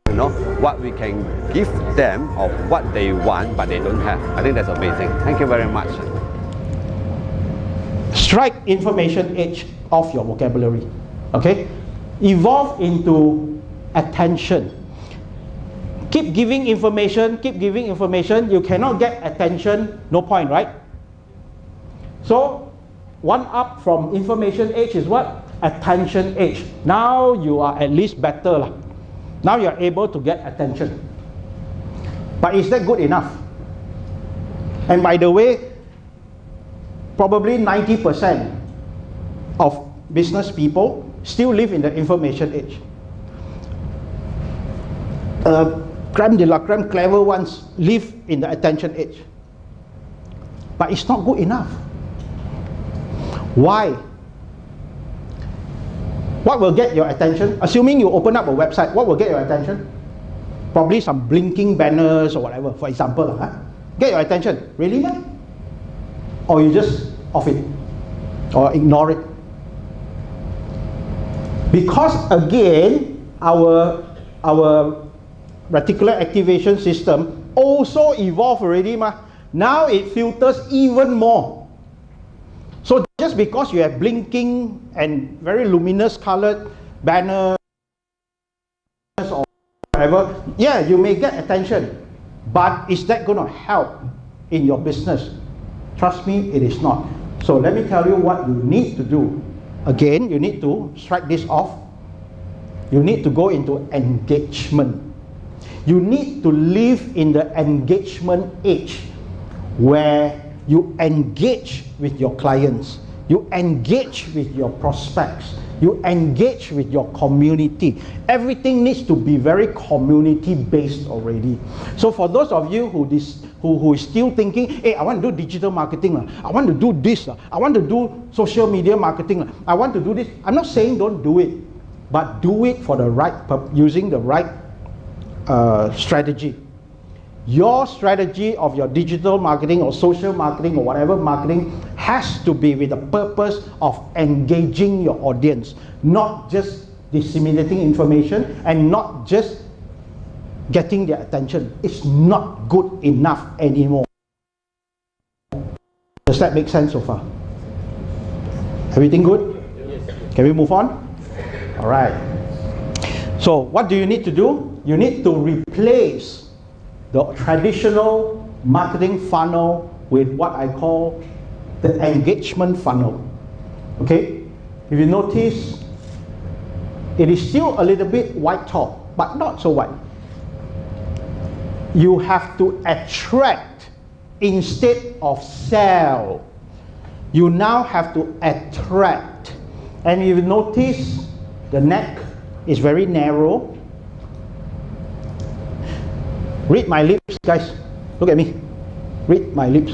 [SPEAKER 4] you know, what we can give them of what they want but they don't have. I think that's amazing. Thank you very much.
[SPEAKER 2] Strike information age off your vocabulary. Okay? Evolve into attention. Keep giving information, you cannot get attention, no point, right? So, one up from information age is what? Attention age. Now you are at least better lah. Now you are able to get attention. But is that good enough? And by the way, probably 90% of business people still live in the information age. Creme de la creme, clever ones live in the attention age. But it's not good enough. Why? What will get your attention? Assuming you open up a website, what will get your attention? Probably some blinking banners or whatever, for example. Get your attention. Really, man? Or you just off it or ignore it? Because again, our reticular activation system also evolved already. Now it filters even more. So just because you have blinking and very luminous colored banners or whatever, yeah, you may get attention, but is that going to help in your business? Trust me, it is not. So let me tell you what you need to do. Again, you need to strike this off. You need to go into engagement. You need to live in the engagement age where you engage with your clients, you engage with your prospects, you engage with your community. Everything needs to be very community based already. So for those of you who is still thinking, hey, I want to do digital marketing, I want to do this, I want to do social media marketing, I want to do this. I'm not saying don't do it, but do it for the right, using the right strategy. Your strategy of your digital marketing or social marketing or whatever marketing has to be with the purpose of engaging your audience, not just disseminating information and not just getting their attention. It's not good enough anymore. Does that make sense so far? Everything good? Yes. Can we move on? All right. So what do you need to do? You need to replace the traditional marketing funnel with what I call the engagement funnel. Okay? If you notice, it is still a little bit white top, but not so white. You have to attract instead of sell. You now have to attract. And if you notice, the neck is very narrow. Read my lips, guys. Look at me. Read my lips.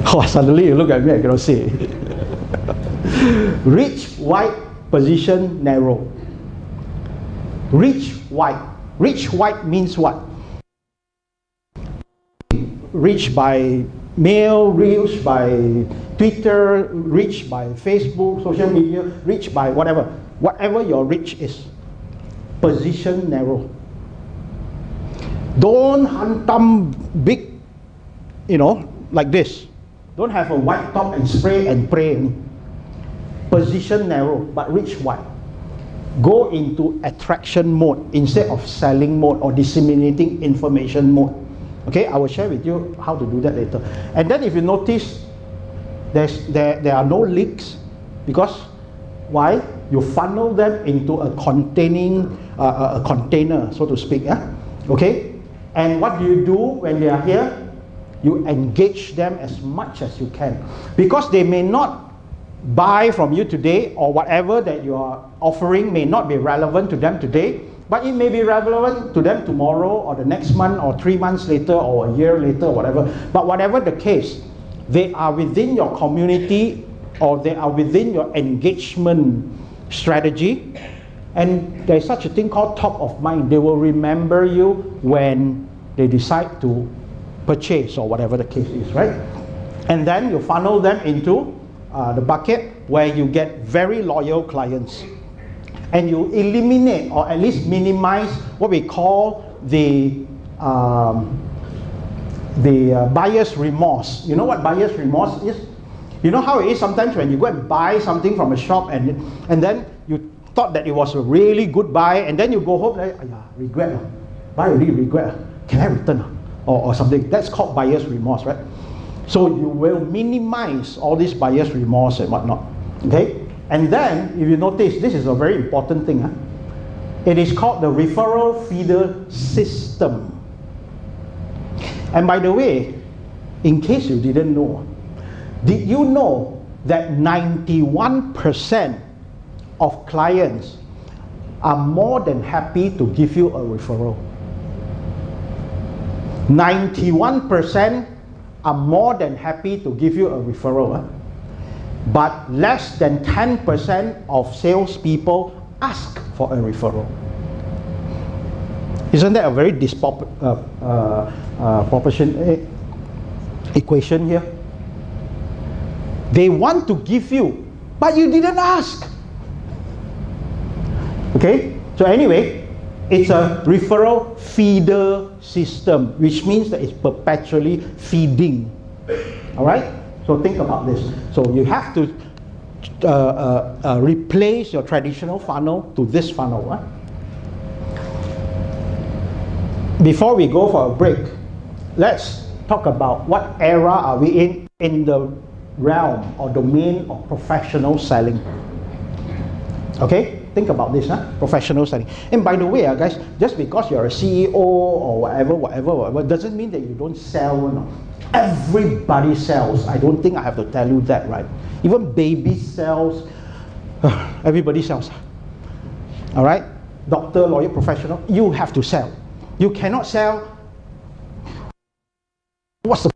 [SPEAKER 2] Oh, suddenly you look at me, I cannot see. Reach wide, position narrow. Reach wide. Reach wide means what? Reach by mail, reach by Twitter, reach by Facebook, social media, reach by whatever. Whatever your reach is. Position narrow. Don't hantam big, like this. Don't have a white top and spray and pray. Position narrow, but reach wide. Go into attraction mode instead of selling mode or disseminating information mode. Okay, I will share with you how to do that later. And then if you notice, there are no leaks, because why? You funnel them into a a container, so to speak. Okay? And what do you do when they are here? You engage them as much as you can. Because they may not buy from you today, or whatever that you are offering may not be relevant to them today, but it may be relevant to them tomorrow or the next month or 3 months later or a year later or whatever. But whatever the case, they are within your community or they are within your engagement strategy, and there's such a thing called top of mind. They will remember you when they decide to purchase or whatever the case is, right? And then you funnel them into the bucket where you get very loyal clients, and you eliminate or at least minimize what we call the buyer's remorse. You know what buyer's remorse is? You know how it is sometimes when you go and buy something from a shop and then you thought that it was a really good buy, and then you go home like, regret, buy already regret, can I return or something. That's called buyer's remorse, right? So you will minimize all this buyer's remorse and whatnot, okay? And then if you notice, this is a very important thing. It is called the referral feeder system. And by the way, in case you didn't know, did you know that 91% of clients are more than happy to give you a referral? 91% are more than happy to give you a referral. But less than 10% of salespeople ask for a referral. Isn't that a very equation here? They want to give you, but you didn't ask. Okay? So anyway, it's a referral feeder system, which means that it's perpetually feeding. Alright? So think about this. So you have to replace your traditional funnel to this funnel. Before we go for a break, let's talk about what era are we in the realm or domain of professional selling. Okay? Think about this, professional selling. And by the way, guys, just because you're a CEO or whatever, doesn't mean that you don't sell. No? Everybody sells. I don't think I have to tell you that, right? Even baby sells. Everybody sells. All right? Doctor, lawyer, professional, you have to sell. You cannot sell. What's the...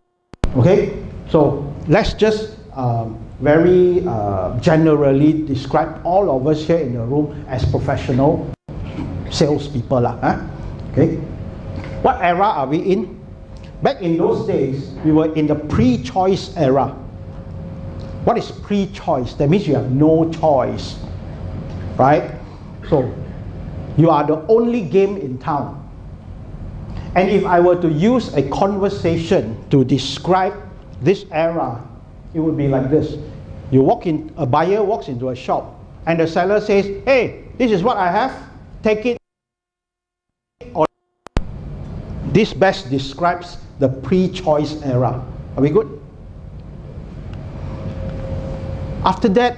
[SPEAKER 2] Okay? So let's just very generally describe all of us here in the room as professional salespeople. Okay? What era are we in? Back in those days, we were in the pre-choice era. What is pre-choice? That means you have no choice, right? So, you are the only game in town. And if I were to use a conversation to describe this era, it would be like this. A buyer walks into a shop, and the seller says, hey, this is what I have, take it. Or this best describes the pre-choice era. Are we good? After that,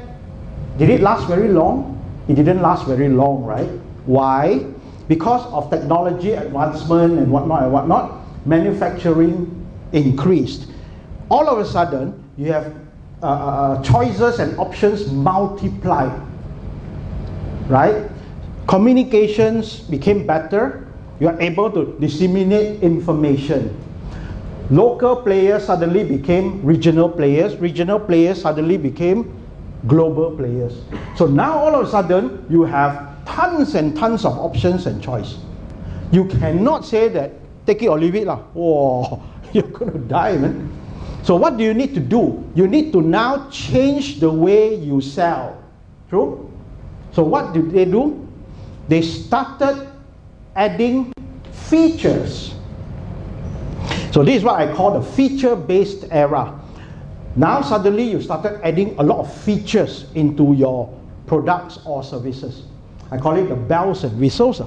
[SPEAKER 2] did it last very long? It didn't last very long, right? Why? Because of technology advancement and whatnot, manufacturing increased. All of a sudden, you have choices and options multiplied, right? Communications became better. You are able to disseminate information. Local players suddenly became regional players. Regional players suddenly became global players. So now all of a sudden, you have tons and tons of options and choice. You cannot say that, take it or leave it. Whoa, you're going to die, man. So what do you need to do? You need to now change the way you sell. True? So what did they do? They started adding features. So this is what I call the feature-based era. Now suddenly you started adding a lot of features into your products or services. I call it the bells and whistles.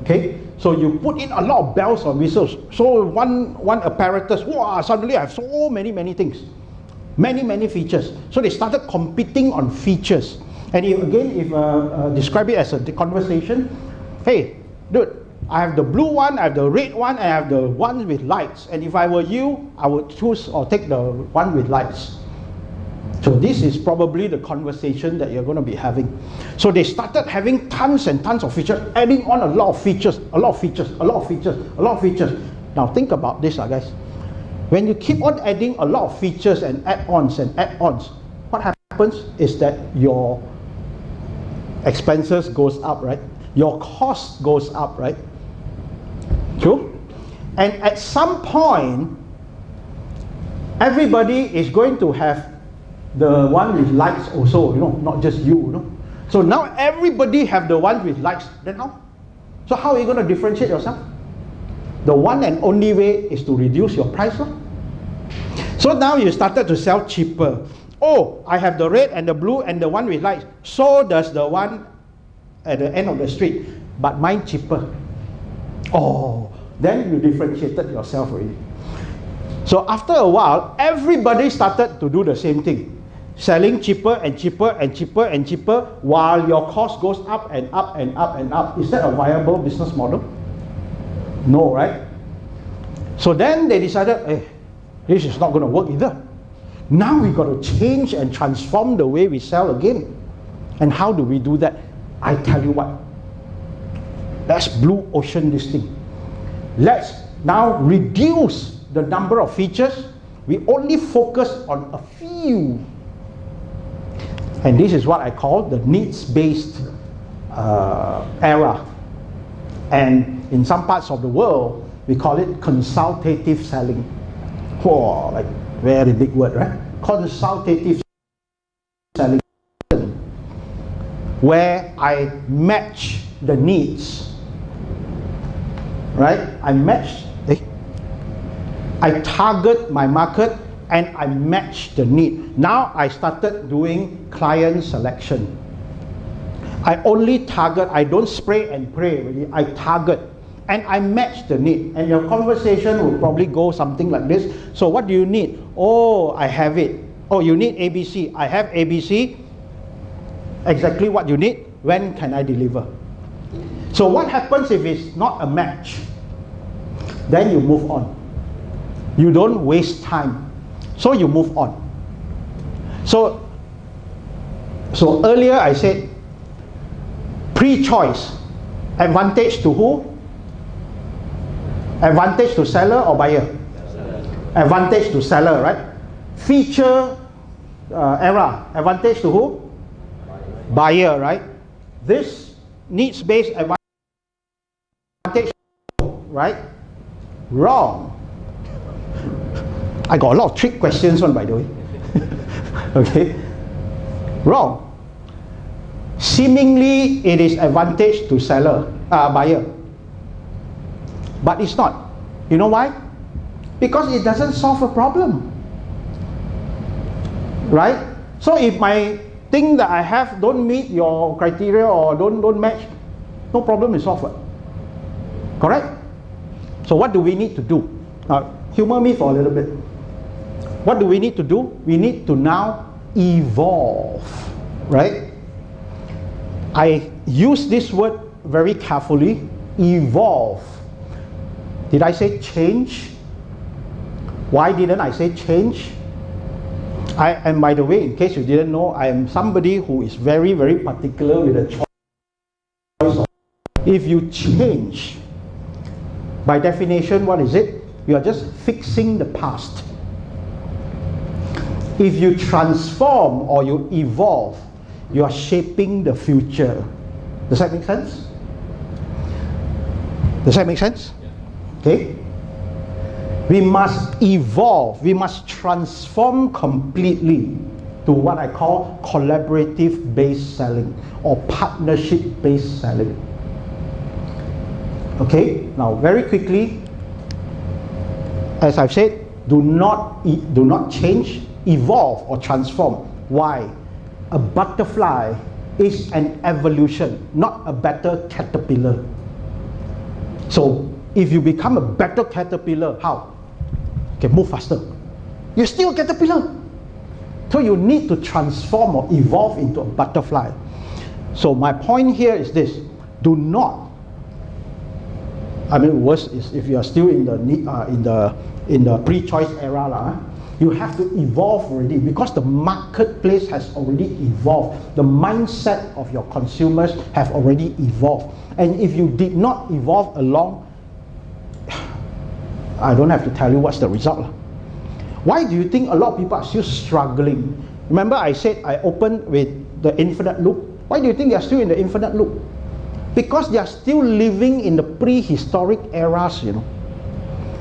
[SPEAKER 2] Okay? So you put in a lot of bells and whistles. So one apparatus, wow, suddenly I have so many things. Many features. So they started competing on features. And if describe it as a conversation, hey, dude, I have the blue one, I have the red one, and I have the one with lights. And if I were you, I would choose or take the one with lights. So this is probably the conversation that you're going to be having. So they started having tons and tons of features, adding on a lot of features, a lot of features, a lot of features, a lot of features. Now think about this, guys. When you keep on adding a lot of features and add-ons, what happens is that your expenses goes up, right? Your cost goes up, right? True? And at some point, everybody is going to have the one with likes also, not just you, So now everybody have the one with likes. Then how? So how are you going to differentiate yourself? The one and only way is to reduce your price. So now you started to sell cheaper. Oh, I have the red and the blue and the one with lights. So does the one at the end of the street, but mine cheaper. Oh, then you differentiated yourself already. So after a while, everybody started to do the same thing. Selling cheaper and cheaper and cheaper and cheaper while your cost goes up and up and up and up. Is that a viable business model? No, right? So then they decided, hey, this is not going to work either. Now we got to change and transform the way we sell again. And how do we do that? I tell you what, let's blue ocean this thing. Let's now reduce the number of features. We only focus on a few. And this is what I call the needs-based era. And in some parts of the world, we call it consultative selling. Oh, like very big word, right? Consultative selling, where I match the needs, right? I target my market and I match the need. Now I started doing client selection. I only target, I don't spray and pray really, I target and I match the need. And your conversation will probably go something like this. So what do you need? Oh, I have it. Oh, you need ABC. I have ABC. Exactly what you need. When can I deliver? So what happens if it's not a match? Then you move on. You don't waste time. So you move on. So earlier I said pre-choice. Advantage to who? Advantage to seller or buyer? Advantage to seller, right? Feature era. Advantage to who? Buyer, right? This needs-based advantage, right? Wrong. I got a lot of trick questions on, by the way. Okay? Wrong. Seemingly it is advantage to seller, buyer. But it's not. You know why? Because it doesn't solve a problem. Right? So if my thing that I have don't meet your criteria or don't match, no problem is solved. Correct? So what do we need to do? Now, humor me for a little bit. What do we need to do? We need to now evolve. Right? I use this word very carefully. Evolve. Did I say change? Why didn't I say change? And by the way, in case you didn't know, I am somebody who is very, very particular with the choice. If you change, by definition, what is it? You are just fixing the past. If you transform or you evolve, you are shaping the future. Does that make sense? Does that make sense? Okay? We must evolve, we must transform completely to what I call collaborative based selling or partnership based selling. Okay, now very quickly, as I've said, do not change, evolve or transform. Why? A butterfly is an evolution, not a better caterpillar. So if you become a better caterpillar, how? Okay, move faster. You're still a caterpillar. So you need to transform or evolve into a butterfly. So my point here is this: do not. I mean, worse is if you are still in the pre-choice era, You have to evolve already because the marketplace has already evolved. The mindset of your consumers have already evolved. And if you did not evolve along, I don't have to tell you what's the result. Why do you think a lot of people are still struggling? Remember I said I opened with the infinite loop? Why do you think they are still in the infinite loop? Because they are still living in the prehistoric eras, you know.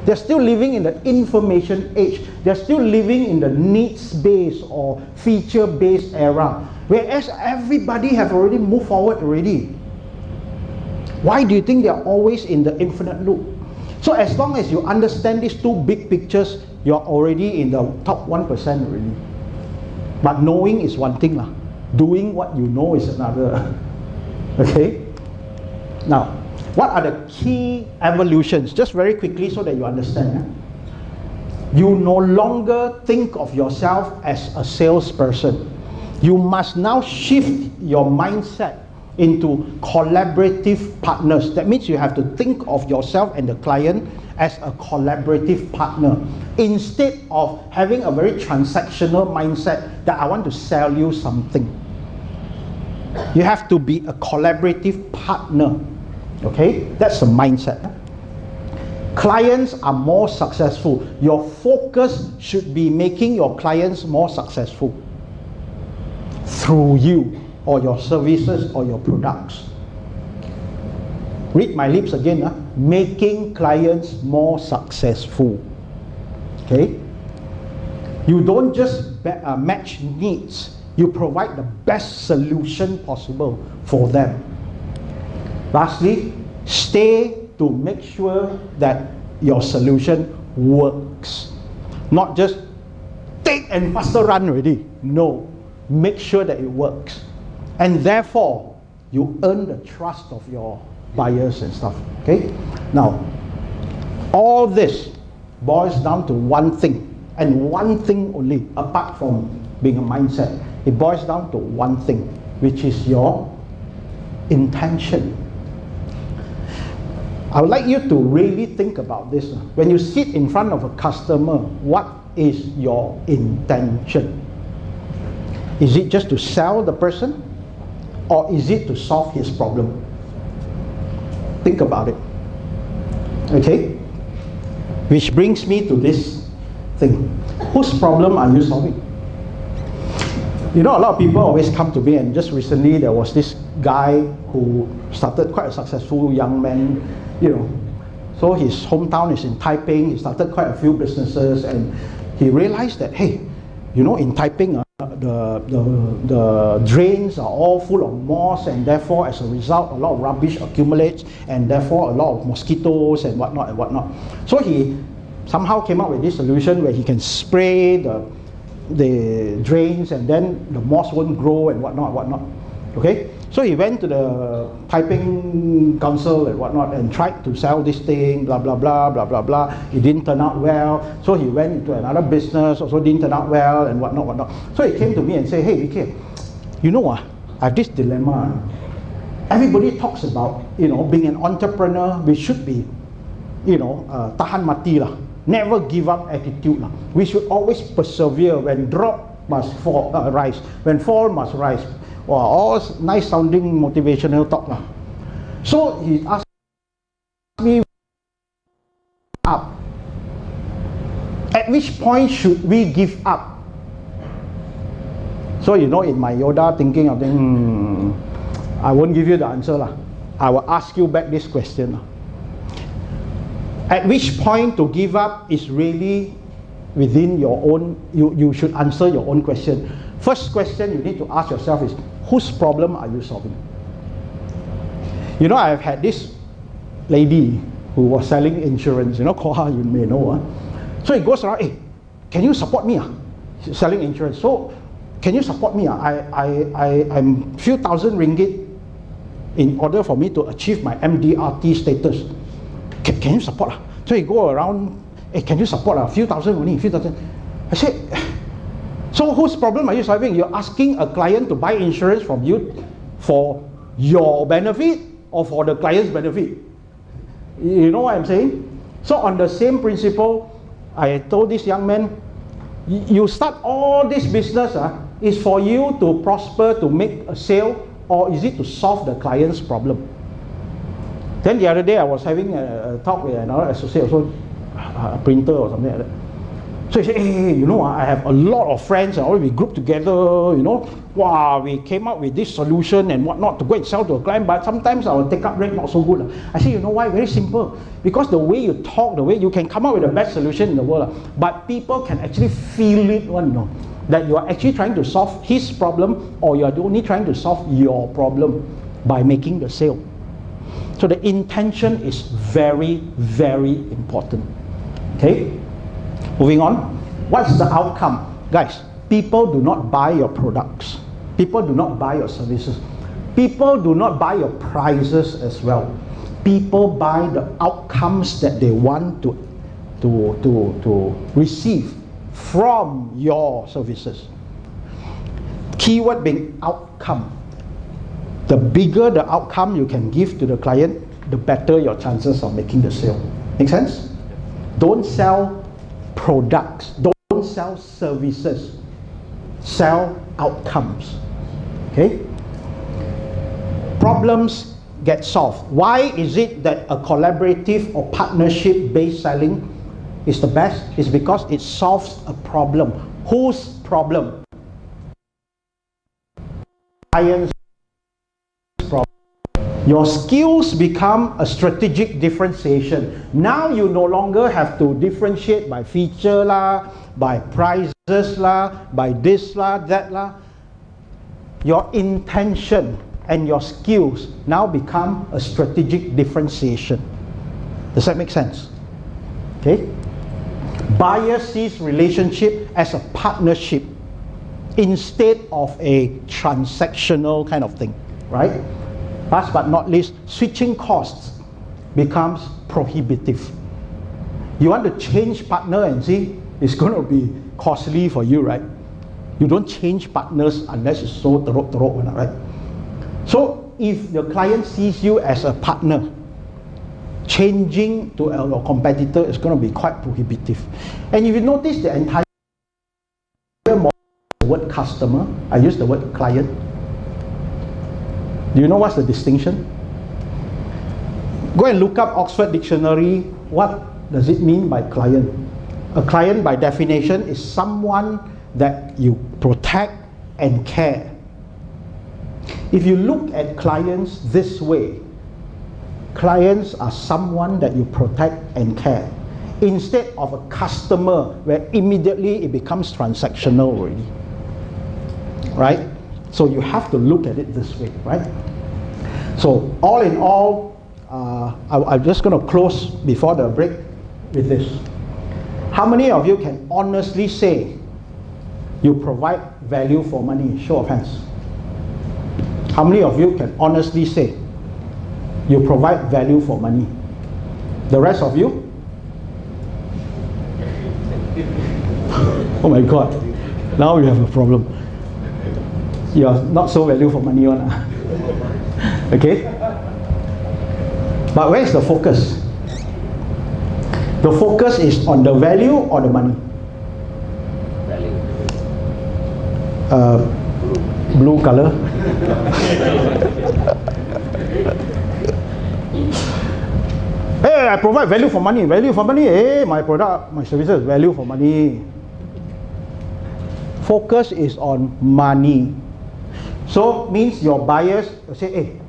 [SPEAKER 2] They're still living in the information age. They're still living in the needs-based or feature-based era. Whereas everybody have already moved forward already. Why do you think they're always in the infinite loop? So as long as you understand these two big pictures, you're already in the top 1% already. But knowing is one thing. Doing what you know is another. Okay? Now, what are the key evolutions? Just very quickly so that you understand. You no longer think of yourself as a salesperson. You must now shift your mindset into collaborative partners. That means you have to think of yourself and the client as a collaborative partner instead of having a very transactional mindset that I want to sell you something. You have to be a collaborative partner. Okay, that's the mindset. Clients are more successful. Your focus should be making your clients more successful through you or your services or your products. Read my lips again. Making clients more successful. Okay, you don't just match needs. You provide the best solution possible for them. Lastly, stay to make sure that your solution works. Not just take and faster run already. No, make sure that it works. And therefore, you earn the trust of your buyers and stuff. Okay? Now, all this boils down to one thing, and one thing only, apart from being a mindset. It boils down to one thing, which is your intention. I would like you to really think about this. When you sit in front of a customer, what is your intention? Is it just to sell the person? Or is it to solve his problem? Think about it. Okay? Which brings me to this thing. Whose problem are you solving? You know, a lot of people always come to me, and just recently there was this guy who started quite a successful young man, you know. So his hometown is in Taiping. He started quite a few businesses, and he realized that, hey, you know, in Taiping, the drains are all full of moss, and therefore, as a result, a lot of rubbish accumulates, and therefore, a lot of mosquitoes and whatnot and whatnot. So he somehow came up with this solution where he can spray the drains, and then the moss won't grow and whatnot. Okay, so he went to the Taiping council and whatnot and tried to sell this thing, blah blah blah blah blah blah. It didn't turn out well, so he went into another business, also didn't turn out well and whatnot. So he came to me and said, hey Vicky, you know I have this dilemma. Everybody talks about, you know, being an entrepreneur, we should be, you know, tahan mati lah. Never give up attitude. We should always persevere. When drop must fall, rise. When fall must rise. Wow, all nice sounding motivational talk. So he asked me up. At which point should we give up? So you know, in my Yoda thinking of I won't give you the answer. I will ask you back this question. At which point to give up is really within your own, you should answer your own question. First question you need to ask yourself is, whose problem are you solving? You know, I've had this lady who was selling insurance, you know, Koha, you may know. So he goes around, hey, can you support me? Selling insurance. So, can you support me? I'm few thousand ringgit in order for me to achieve my MDRT status. Can you support? So he go around, hey, can you support a few thousand only, few thousand? I said, so whose problem are you solving? You're asking a client to buy insurance from you for your benefit or for the client's benefit? You know what I'm saying? So on the same principle, I told this young man, You start all this business is for you to prosper, to make a sale, or is it to solve the client's problem? Then the other day I was having a talk with another associate, also a printer or something like that. So he said, hey, you know, I have a lot of friends and all we grouped together, you know, wow, we came up with this solution and whatnot to go and sell to a client, but sometimes our take-up rate not so good. I said, you know why? Very simple. Because the way you talk, the way you can come up with the best solution in the world, but people can actually feel it, you know, that you are actually trying to solve his problem, or you are only trying to solve your problem by making the sale. So the intention is very, very important. Okay? Moving on. What's the outcome? Guys, people do not buy your products. People do not buy your services. People do not buy your prices as well. People buy the outcomes that they want to receive from your services. Keyword being outcome. The bigger the outcome you can give to the client, the better your chances of making the sale. Make sense? Don't sell products. Don't sell services. Sell outcomes. Okay? Problems get solved. Why is it that a collaborative or partnership-based selling is the best? It's because it solves a problem. Whose problem? Client's problem. Your skills become a strategic differentiation. Now you no longer have to differentiate by feature lah, by prices lah, by this lah, that lah. Your intention and your skills now become a strategic differentiation. Does that make sense? Okay? Buyer sees relationship as a partnership instead of a transactional kind of thing, right? Last but not least, switching costs becomes prohibitive. You want to change partner and see it's going to be costly for you, right? You don't change partners unless it's so teruk, right? So if the client sees you as a partner, changing to a competitor is going to be quite prohibitive. And if you notice the entire model, the word customer, I use the word client. Do you know what's the distinction? Go and look up Oxford Dictionary. What does it mean by client? A client by definition is someone that you protect and care. If you look at clients this way, clients are someone that you protect and care, instead of a customer where immediately it becomes transactional already. Right? So you have to look at it this way, right? So all in all, I'm just going to close before the break with this. How many of you can honestly say you provide value for money? Show of hands. How many of you can honestly say you provide value for money? The rest of you? Oh my God, now we have a problem. You are not so value for money one. Okay? But where is the focus? The focus is on the value or the money? Blue color. Hey, I provide value for money. Value for money. Hey, my product, my services, value for money. Focus is on money. So means your buyers say, hey,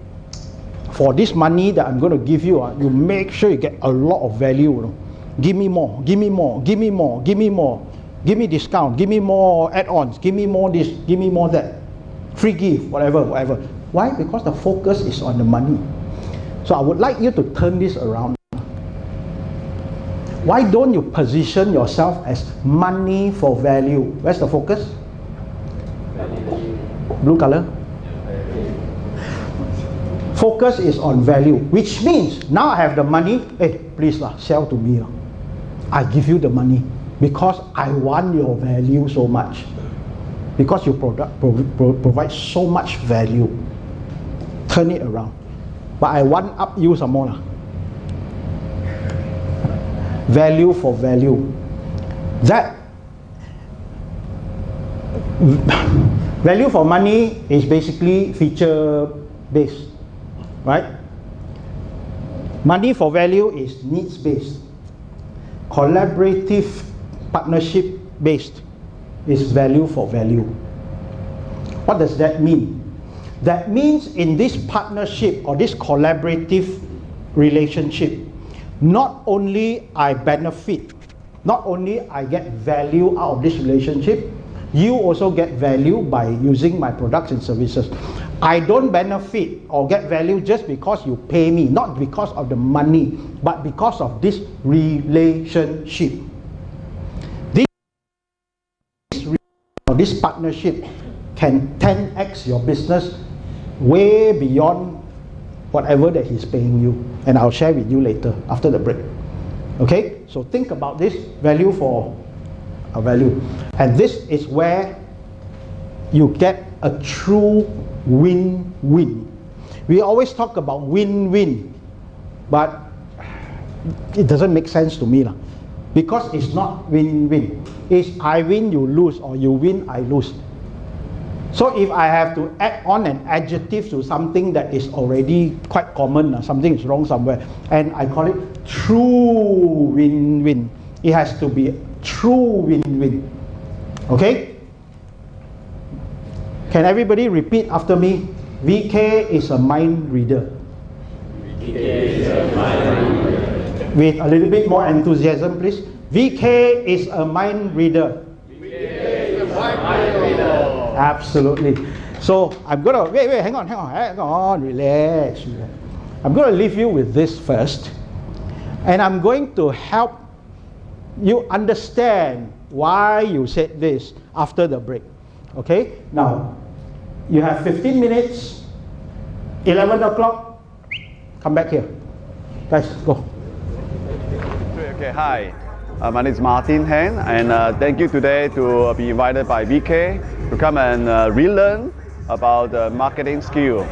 [SPEAKER 2] for this money that I'm going to give you, you make sure you get a lot of value. You know? Give me more, give me more, give me more, give me more. Give me discount, give me more add-ons, give me more this, give me more that. Free gift, whatever. Why? Because the focus is on the money. So I would like you to turn this around. Why don't you position yourself as money for value? Where's the focus? Blue color. Focus is on value, which means now I have the money. Hey, please sell to me. I give you the money because I want your value so much. Because you provide so much value. Turn it around. But I want up you some more. Value for value. That Value for money is basically feature based, right? Money for value is needs based. Collaborative partnership based is value for value. What does that mean? That means in this partnership or this collaborative relationship, not only I benefit, not only I get value out of this relationship, you also get value by using my products and services. I don't benefit or get value just because you pay me, not because of the money, but because of this relationship. This partnership can 10x your business way beyond whatever that he's paying you, and I'll share with you later after the break. Okay, so think about this value for a value, and this is where you get a true win-win. We always talk about win-win, but it doesn't make sense to me because it's not win-win. It's I win, you lose, or you win, I lose. So if I have to add on an adjective to something that is already quite common, something is wrong somewhere, and I call it true win-win. It has to be true win-win. Okay? Can everybody repeat after me? VK is a mind reader.
[SPEAKER 3] VK is a mind reader.
[SPEAKER 2] With a little bit more enthusiasm, please. VK is a mind reader.
[SPEAKER 3] VK is a mind reader.
[SPEAKER 2] Absolutely. So I'm gonna wait, hang on, relax. I'm gonna leave you with this first, and I'm going to help you understand why you said this after the break. Okay? Now, you have 15 minutes, 11 o'clock, come back here. Guys, go.
[SPEAKER 4] Okay, hi. My name is Martin Han, and thank you today to be invited by VK to come and relearn about the marketing skill.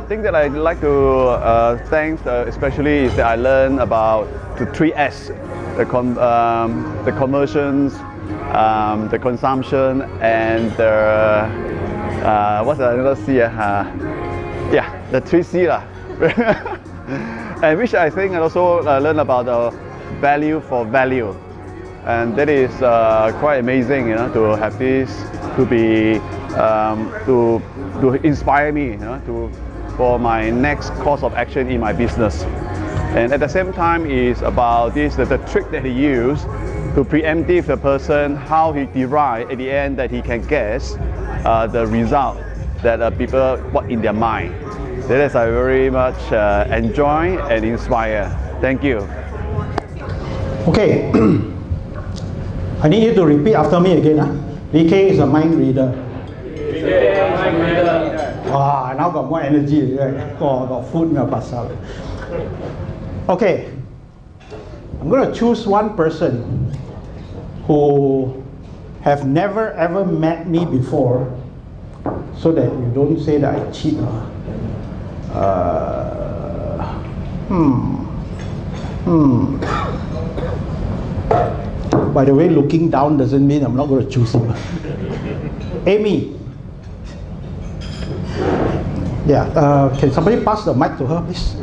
[SPEAKER 4] Thing that I'd like to thank especially is that I learned about the 3S, the conversions, the consumption, and the what's another C? Yeah, the 3C and which I think I also learned about the value for value, and that is quite amazing, to have this to be to inspire me, for my next course of action in my business. And at the same time is about this the trick that he used to preemptive the person, how he derive at the end that he can guess the result that people what in their mind. That is I very much enjoy and inspire. Thank you.
[SPEAKER 2] Okay. I need you to repeat after me again. VK is a mind reader.
[SPEAKER 3] VK is a mind reader.
[SPEAKER 2] Wow, now got more energy. Got food in your pasal. Okay. I'm going to choose one person who have never ever met me before, so that you don't say that I cheat. By the way, looking down doesn't mean I'm not going to choose him. Amy. Yeah, can somebody pass the mic to her, please?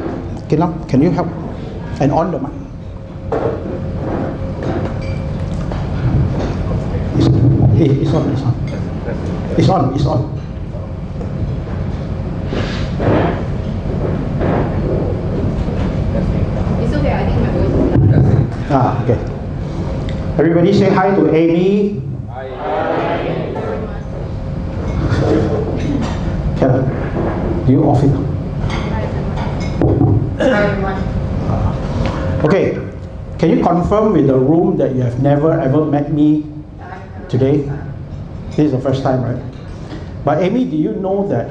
[SPEAKER 2] Can you help? And on the mic. It's on. It's on.
[SPEAKER 5] It's okay, I think my voice is loud.
[SPEAKER 2] Okay. Everybody say hi to Amy.
[SPEAKER 3] Hi.
[SPEAKER 2] Karen, do you off it?
[SPEAKER 5] Hi everyone.
[SPEAKER 2] Okay. Can you confirm with the room that you have never ever met me today? This is the first time, right? But Amy, do you know that?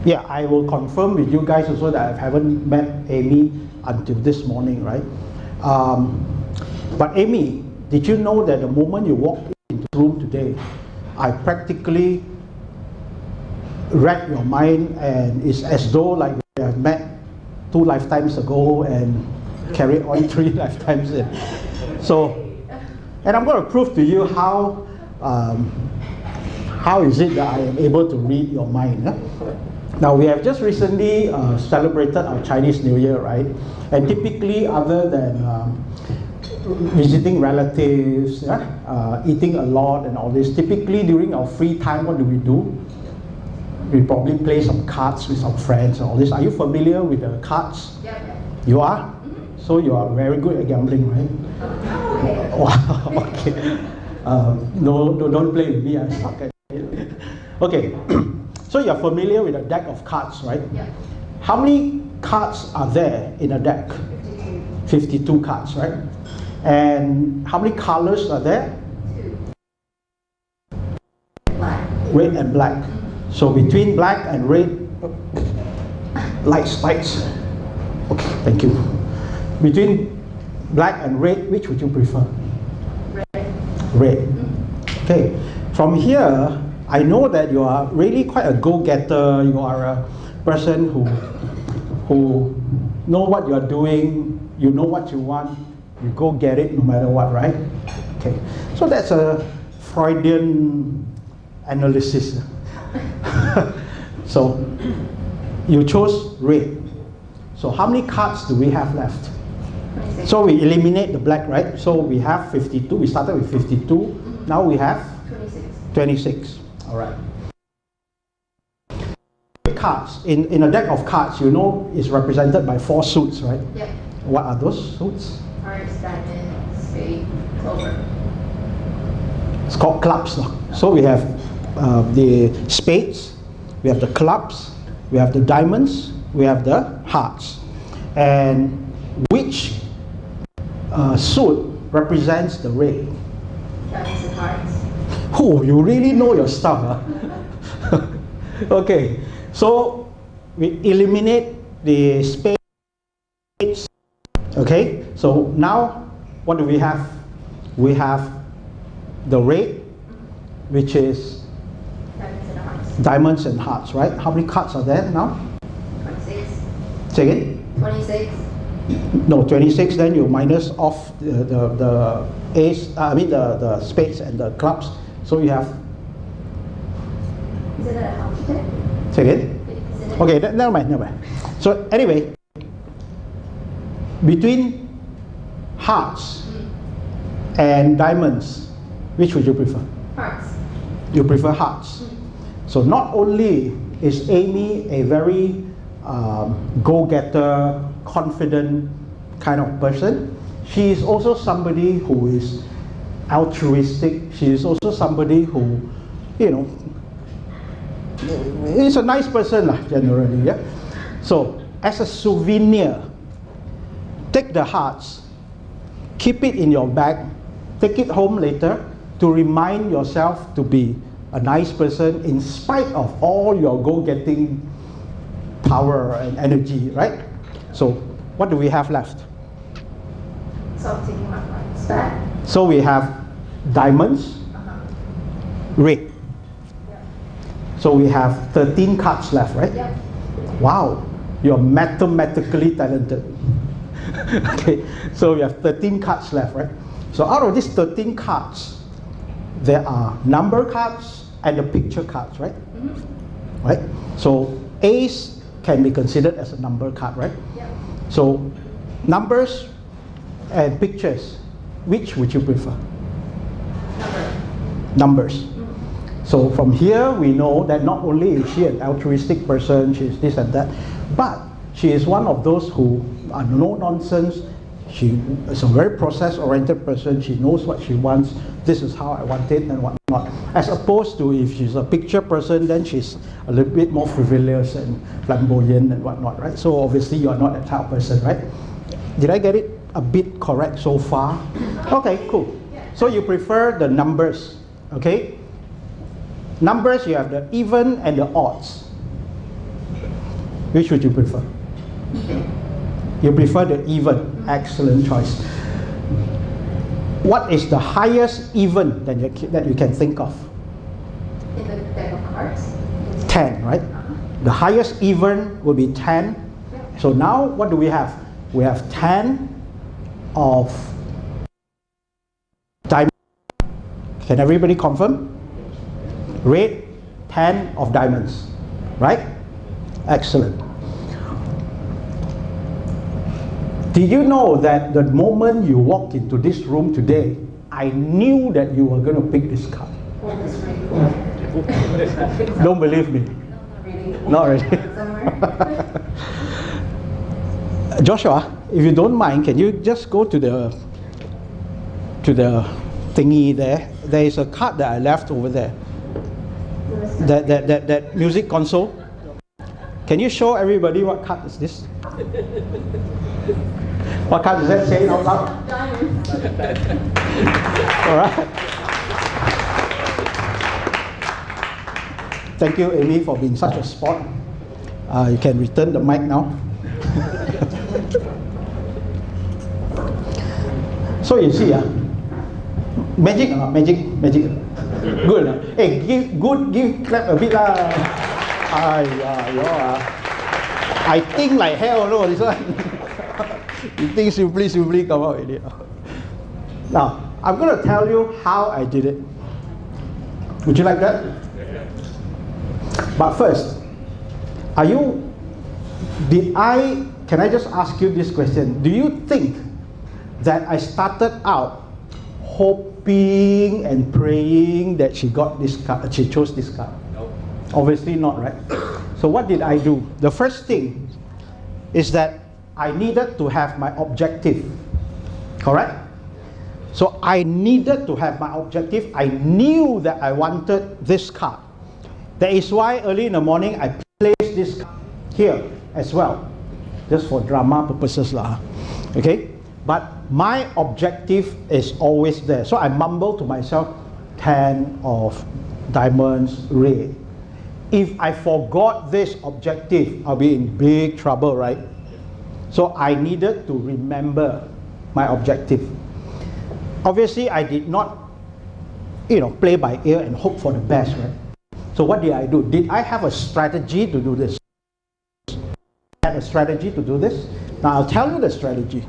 [SPEAKER 2] Yeah, I will confirm with you guys also that I haven't met Amy until this morning, right? But Amy, did you know that the moment you walked into the room today, I practically read your mind, and it's as though like we have met 2 lifetimes ago and carried on 3 lifetimes in. So, and I'm going to prove to you how how is it that I am able to read your mind? Now, we have just recently celebrated our Chinese New Year, right? And typically, other than visiting relatives, eating a lot and all this, typically during our free time, what do? We probably play some cards with some friends and all this. Are you familiar with the cards?
[SPEAKER 5] Yeah.
[SPEAKER 2] You are? So you are very good at gambling, right?
[SPEAKER 5] Okay.
[SPEAKER 2] Wow, okay. No, don't play with me, I suck at it. Okay, so you're familiar with a deck of cards, right?
[SPEAKER 5] Yeah.
[SPEAKER 2] How many cards are there in a deck? 52 cards, right? And how many colors are there?
[SPEAKER 5] 2. Black.
[SPEAKER 2] Red and black. So between black and red, lights. Okay, thank you. Between black and red, which would you prefer? Red. Okay. From here, I know that you are really quite a go-getter. You are a person who know what you are doing. You know what you want. You go get it no matter what, right? Okay. So that's a Freudian analysis. So you chose red. So how many cards do we have left?
[SPEAKER 5] 26.
[SPEAKER 2] So we eliminate the black, right? So we have 52. We started with 52. Now we have 26. All right. Cards. In a deck of cards, you know, is represented by 4 suits, right?
[SPEAKER 5] Yep.
[SPEAKER 2] What are those suits?
[SPEAKER 5] Hearts, diamond, spade, clover.
[SPEAKER 2] It's called clubs. So we have the spades, we have the clubs, we have the diamonds, we have the hearts. And which suit represents the red?
[SPEAKER 5] Diamonds and hearts.
[SPEAKER 2] Oh, you really know your stuff. Huh? Okay, so we eliminate the spades. Okay, so now what do we have? We have the red, which is
[SPEAKER 5] Diamonds and hearts.
[SPEAKER 2] diamonds and hearts, right? How many cards are there now?
[SPEAKER 5] 26.
[SPEAKER 2] Say again?
[SPEAKER 5] 26.
[SPEAKER 2] No, 26, then you minus off the ace, the spades and the clubs. So you have,
[SPEAKER 5] Is it a house deck?
[SPEAKER 2] say again?
[SPEAKER 5] Is it
[SPEAKER 2] Okay, never mind. So anyway, between hearts and diamonds, which would you prefer?
[SPEAKER 5] Hearts.
[SPEAKER 2] You prefer hearts. So not only is Amy a very go-getter, confident kind of person, she is also somebody who is altruistic. She is also somebody who, is a nice person generally. Yeah. So as a souvenir, take the hearts, keep it in your bag, take it home later to remind yourself to be a nice person in spite of all your go-getting power and energy, right? So what do we have left?
[SPEAKER 5] So I'm taking my hearts back.
[SPEAKER 2] So we have diamonds, red. So we have 13 cards left, right?
[SPEAKER 5] Yep.
[SPEAKER 2] Wow, you're mathematically talented. Okay, so we have 13 cards left, right? So out of these 13 cards, there are number cards and the picture cards, right? Right? So ace can be considered as a number card, right?
[SPEAKER 5] Yep.
[SPEAKER 2] So numbers and pictures, which would you prefer? Numbers. So from here we know that not only is she an altruistic person, she is this and that, but she is one of those who are no nonsense. She is a very process-oriented person. She knows what she wants. This is how I want it and whatnot. As opposed to if she's a picture person, then she's a little bit more frivolous and flamboyant and whatnot, right? So obviously you are not that type of person, right? Did I get it a bit correct so far? Okay, cool. So you prefer the numbers, okay? Numbers, you have the even and the odds. Which would you prefer? You prefer the even. Excellent choice. What is the highest even that you can think of?
[SPEAKER 5] In the deck of cards.
[SPEAKER 2] 10, right? The highest even will be 10. So now what do we have? We have 10 of diamond. Can everybody confirm? Red, 10 of diamonds, right? Excellent. Did you know that the moment you walked into this room today, I knew that you were going to pick this card? Don't believe me? Not really. Joshua, if you don't mind, can you just go to the thingy there? There is a card that I left over there. That music console. Can you show everybody what card is this? What card does that say out loud? All right. Thank you, Amy, for being such a sport. You can return the mic now. So you see, magic or not? Magic. Good. Hey, give clap a bit lah. I think like hell, no, this one. You think simply come out with it. Now, I'm going to tell you how I did it. Would you like that? But first, can I just ask you this question? Do you think that I started out hoping and praying that she got this card, she chose this card? No. Obviously not, right? So what did I do? The first thing is that I needed to have my objective, correct? So I needed to have my objective. I knew that I wanted this card. That is why early in the morning I placed this card here as well, just for drama purposes lah. Okay? But my objective is always there. So I mumble to myself, 10 of diamonds, red. If I forgot this objective, I'll be in big trouble, right? So I needed to remember my objective. Obviously, I did not, play by ear and hope for the best, right? So what did I do? Did I have a strategy to do this? I had a strategy to do this? Now I'll tell you the strategy.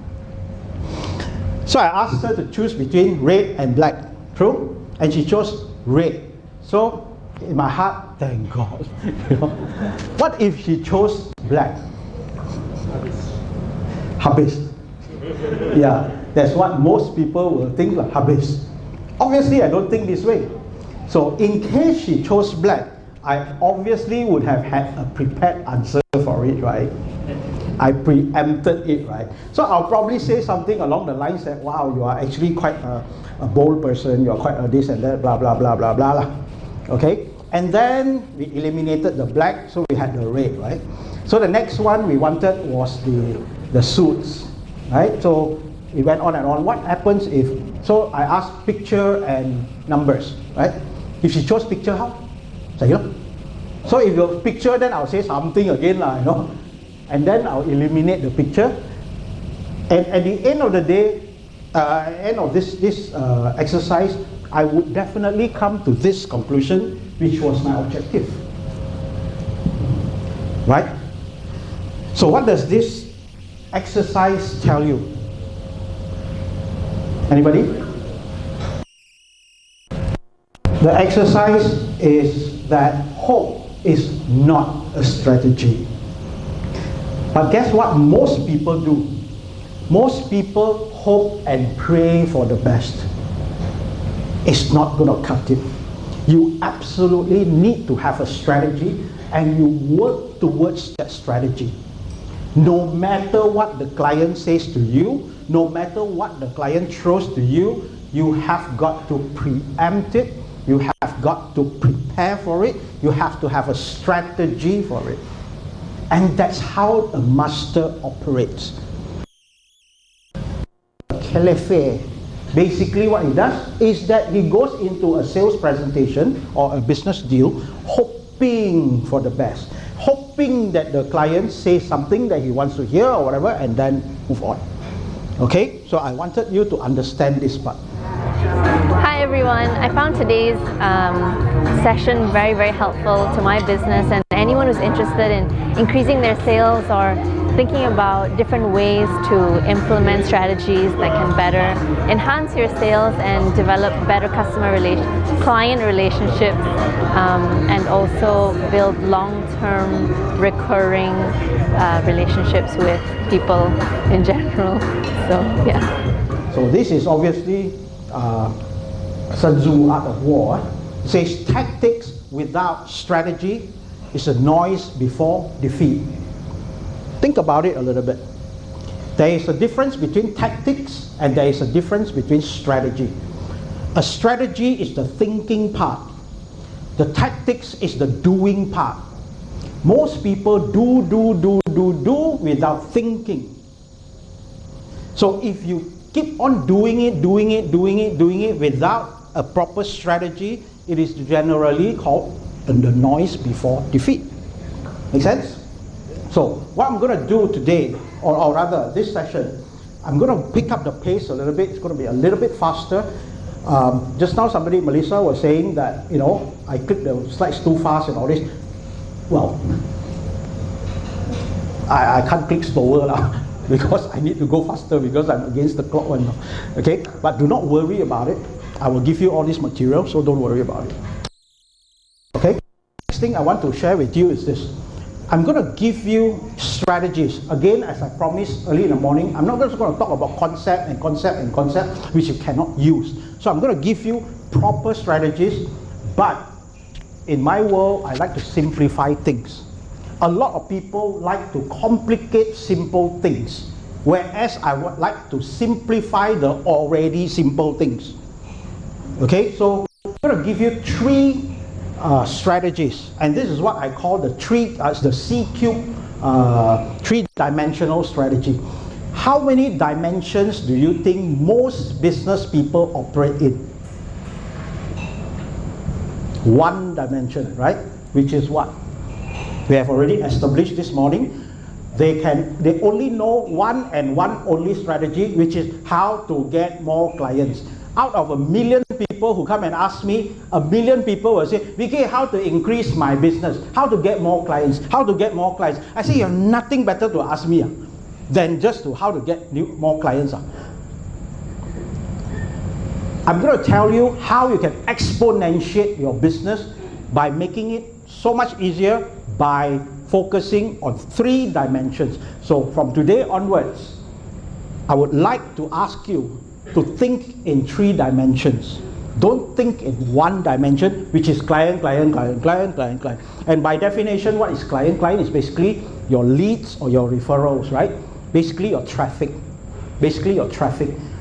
[SPEAKER 2] So I asked her to choose between red and black, true? And she chose red. So in my heart, thank God. What if she chose black? Habis. Yeah, that's what most people will think like habis. Obviously, I don't think this way. So in case she chose black, I obviously would have had a prepared answer for it, right? I preempted it, right? So I'll probably say something along the lines that, wow, you are actually quite a bold person, you are quite a this and that, blah, blah, blah, blah, blah, blah. Okay? And then we eliminated the black, so we had the red, right? So the next one we wanted was the suits, right? So we went on and on. What happens if, so I asked picture and numbers, right? If she chose picture, how? So if you picture, then I'll say something again, and then I'll eliminate the picture. And at the end of the day, end of this exercise, I would definitely come to this conclusion, which was my objective. Right? So what does this exercise tell you? Anybody? The exercise is that hope is not a strategy. But guess what most people do? Most people hope and pray for the best. It's not going to cut it. You absolutely need to have a strategy and you work towards that strategy. No matter what the client says to you, no matter what the client throws to you, you have got to preempt it. You have got to prepare for it. You have to have a strategy for it. And that's how a master operates. Khelefe, basically what he does is that he goes into a sales presentation or a business deal hoping for the best. Hoping that the client says something that he wants to hear or whatever and then move on. Okay, so I wanted you to understand this part.
[SPEAKER 6] Hi everyone, I found today's session very, very helpful to my business and anyone who's interested in increasing their sales or thinking about different ways to implement strategies that can better enhance your sales and develop better client relationships, and also build long-term recurring relationships with people in general. So yeah.
[SPEAKER 2] So this is obviously Sun Tzu Art of War. It says tactics without strategy is a noise before defeat. Think about it a little bit. There is a difference between tactics and there is a difference between strategy. A strategy is the thinking part. The tactics is the doing part. Most people do without thinking. So if you keep on doing it without a proper strategy, it is generally called the noise before defeat. Make sense? So what I'm going to do today, or rather this session, I'm going to pick up the pace a little bit. It's going to be a little bit faster. Just now Melissa was saying that, I clicked the slides too fast and all this. Well, I can't click slower now because I need to go faster because I'm against the clock one now. Okay, but do not worry about it. I will give you all this material, so don't worry about it. Okay, next thing I want to share with you is this. I'm going to give you strategies. Again, as I promised early in the morning, I'm not just going to talk about concept, which you cannot use. So I'm going to give you proper strategies, but in my world, I like to simplify things. A lot of people like to complicate simple things, whereas I would like to simplify the already simple things. Okay, so I'm going to give you three strategies, and this is what I call the C-cube three-dimensional strategy. How many dimensions do you think most business people operate in? One dimension, right? Which is what? We have already established this morning. They only know one and one only strategy, which is how to get more clients. Out of 1 million people who come and ask me, 1 million people will say, Vicky, how to increase my business? How to get more clients? How to get more clients? I say, you have nothing better to ask me than just to how to get more clients. I'm going to tell you how you can exponentiate your business by making it so much easier by focusing on 3 dimensions. So from today onwards, I would like to ask you to think in 3 dimensions. Don't think in 1 dimension, which is client. And by definition, what is client? Client is basically your leads or your referrals, right? Basically your traffic. I'm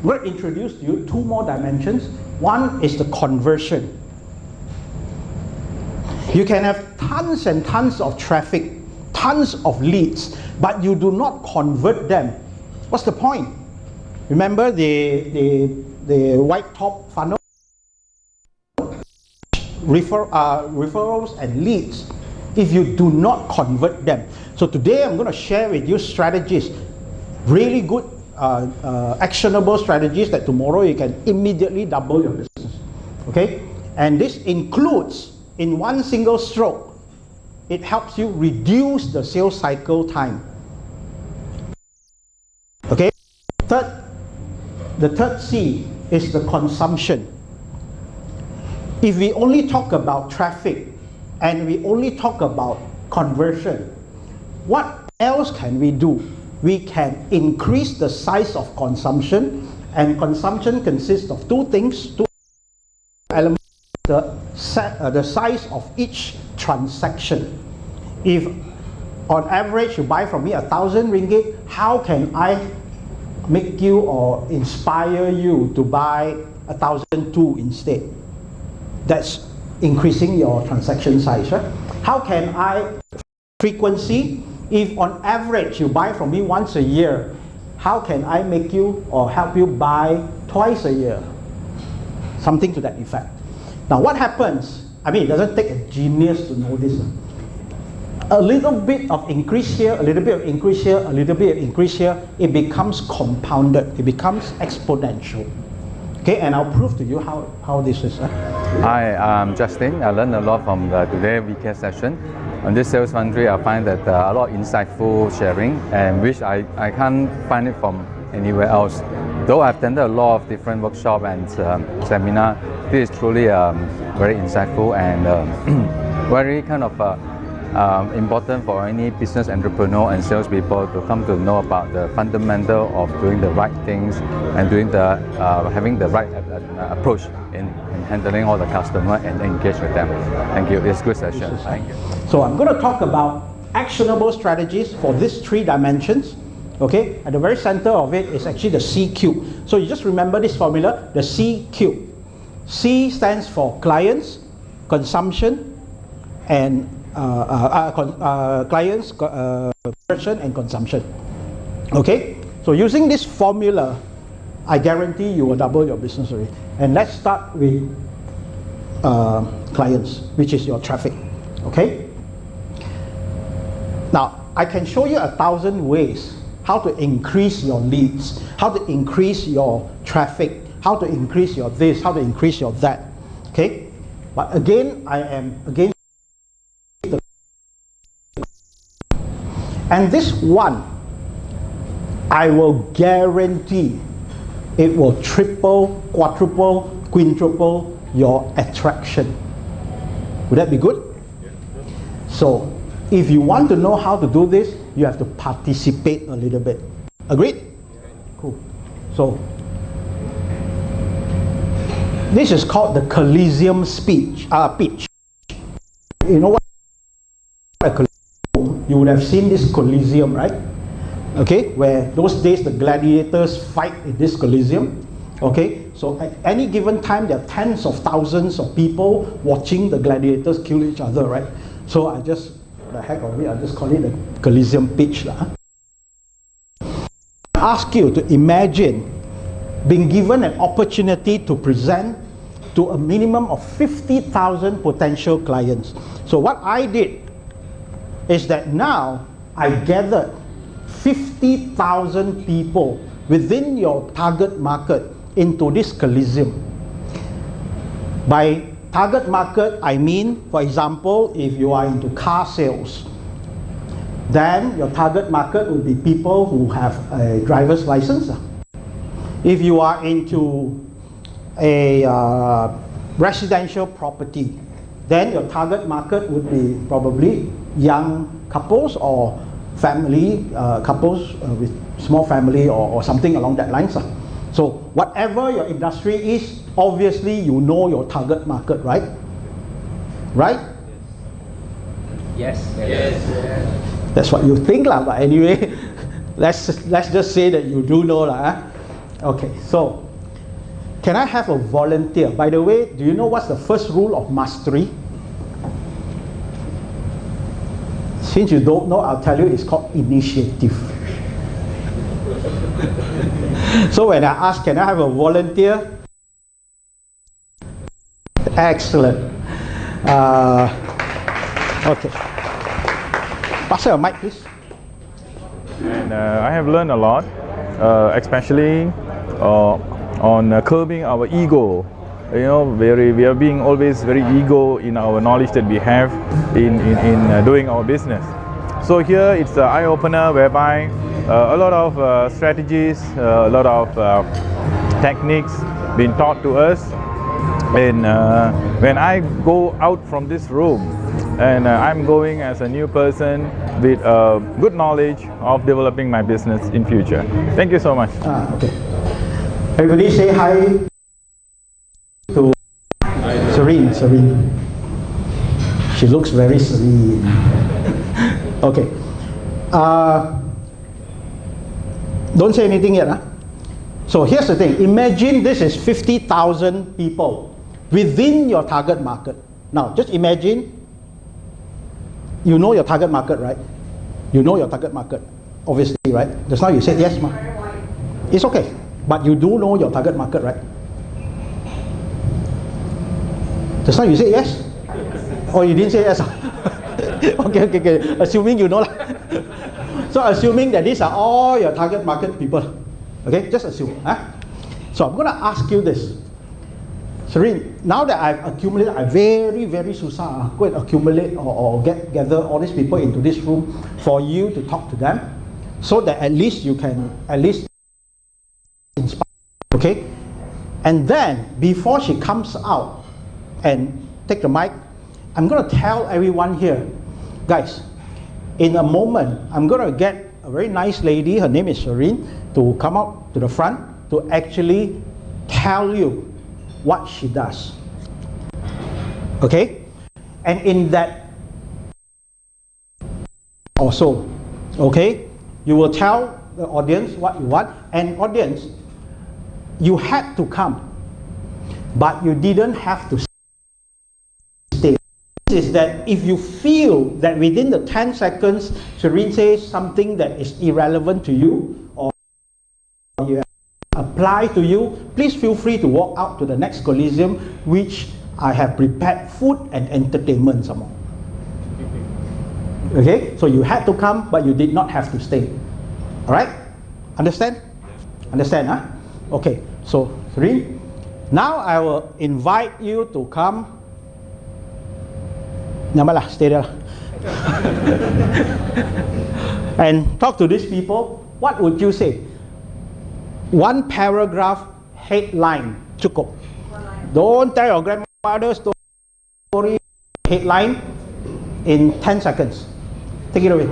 [SPEAKER 2] going to introduce to you 2 more dimensions. One is the conversion. You can have tons and tons of traffic, tons of leads, but you do not convert them. What's the point? Remember the white top funnel? Referrals and leads, if you do not convert them. So today I'm going to share with you strategies, really good actionable strategies that tomorrow you can immediately double your business. Okay? And this includes, in one single stroke, it helps you reduce the sales cycle time. Okay? The third C is the consumption. If we only talk about traffic and we only talk about conversion, what else can we do? We can increase the size of consumption, and consumption consists of 2 things, 2 elements: the size of each transaction. If on average you buy from me 1,000 ringgit, how can I make you or inspire you to buy 1,002 instead? That's increasing your transaction size, right? How can I frequency? If on average you buy from me once a year, how can I make you or help you buy twice a year? Something to that effect. Now what happens? I mean, it doesn't take a genius to know this. A little bit of increase here, a little bit of increase here, a little bit of increase here, it becomes compounded, it becomes exponential. Okay, and I'll prove to you how this is.
[SPEAKER 7] Hi, I'm Justin. I learned a lot from today's weekend session. on this sales Foundry, I find that a lot of insightful sharing, and which I can't find it from anywhere else. Though I've attended a lot of different workshops and seminar, this is truly very insightful and very kind of important for any business entrepreneur and salespeople to come to know about the fundamental of doing the right things and doing the having the right approach in handling all the customer and engage with them. Thank you. It's a good session. Thank you.
[SPEAKER 2] So I'm going to talk about actionable strategies for these 3 dimensions. Okay, at the very center of it is actually the C cube. So you just remember this formula, the C cube. C stands for clients, consumption, and clients, conversion, and consumption. Okay, so using this formula, I guarantee you will double your business rate. And let's start with clients, which is your traffic. Okay. Now I can show you 1,000 ways how to increase your leads, how to increase your traffic, how to increase your this, how to increase your that. Okay, but again, I am against the, and this one, I will guarantee it will triple, quadruple, quintuple your attraction. Would that be good? So if you want to know how to do this, you have to participate a little bit. Agreed? Cool. So this is called the Coliseum pitch. You know what a Coliseum? You would have seen this Coliseum, right? Okay, where those days the gladiators fight in this Coliseum. Okay, so at any given time there are tens of thousands of people watching the gladiators kill each other, right? So I just, for the heck of it, I just call it the Coliseum pitch. I ask you to imagine being given an opportunity to present to a minimum of 50,000 potential clients. So what I did is that now I gathered 50,000 people within your target market into this Coliseum. By target market, I mean, for example, if you are into car sales, then your target market would be people who have a driver's license. If you are into a residential property, then your target market would be probably young couples or family couples with small family or something along that lines. So whatever your industry is, obviously you know your target market, right? Right?
[SPEAKER 3] Yes. Yes.
[SPEAKER 2] That's what you think lah, but anyway, let's just say that you do know lah. Okay, so can I have a volunteer? By the way, do you know what's the first rule of mastery? Since you don't know, I'll tell you, it's called initiative. So when I ask, can I have a volunteer? Excellent. Okay. Pass your mic, please.
[SPEAKER 8] And I have learned a lot, especially on curbing our ego. You know, we are being always very ego in our knowledge that we have in doing our business. So here it's an eye-opener whereby a lot of strategies, a lot of techniques being taught to us. And when I go out from this room, and I'm going as a new person with good knowledge of developing my business in future. Thank you so much.
[SPEAKER 2] Okay. Everybody say hi to Serene. Serene. She looks very serene. Okay. Don't say anything yet. So here's the thing. Imagine this is 50,000 people within your target market. Now just imagine, you know your target market, right? You know your target market, obviously, right? Just now you said yes, ma. It's okay, but you do know your target market, right? Just now you said yes? Or you didn't say yes? Okay. Assuming you know. So assuming that these are all your target market people. Okay, just assume. So I'm going to ask you this. Serene, now that I've accumulated, I very, very susah, go and accumulate or gather all these people into this room for you to talk to them, so that at least you can inspire, okay? And then, before she comes out and take the mic, I'm going to tell everyone here, guys, in a moment, I'm going to get a very nice lady, her name is Serene, to come up to the front to actually tell you what she does. Okay? And in that also, okay, you will tell the audience what you want, and audience, you had to come, but you didn't have to stay. This is that if you feel that within the 10 seconds Serene says something that is irrelevant to you or you apply to you, please feel free to walk out to the next Coliseum, which I have prepared food and entertainment some more. Okay, so you had to come, but you did not have to stay. All right, understand? Understand, huh? Okay, so Serene, now I will invite you to come. Nyamalah, stay there. And talk to these people. What would you say? One paragraph headline, cukup. Don't tell your grandmother's story. Headline in 10 seconds. Take it away.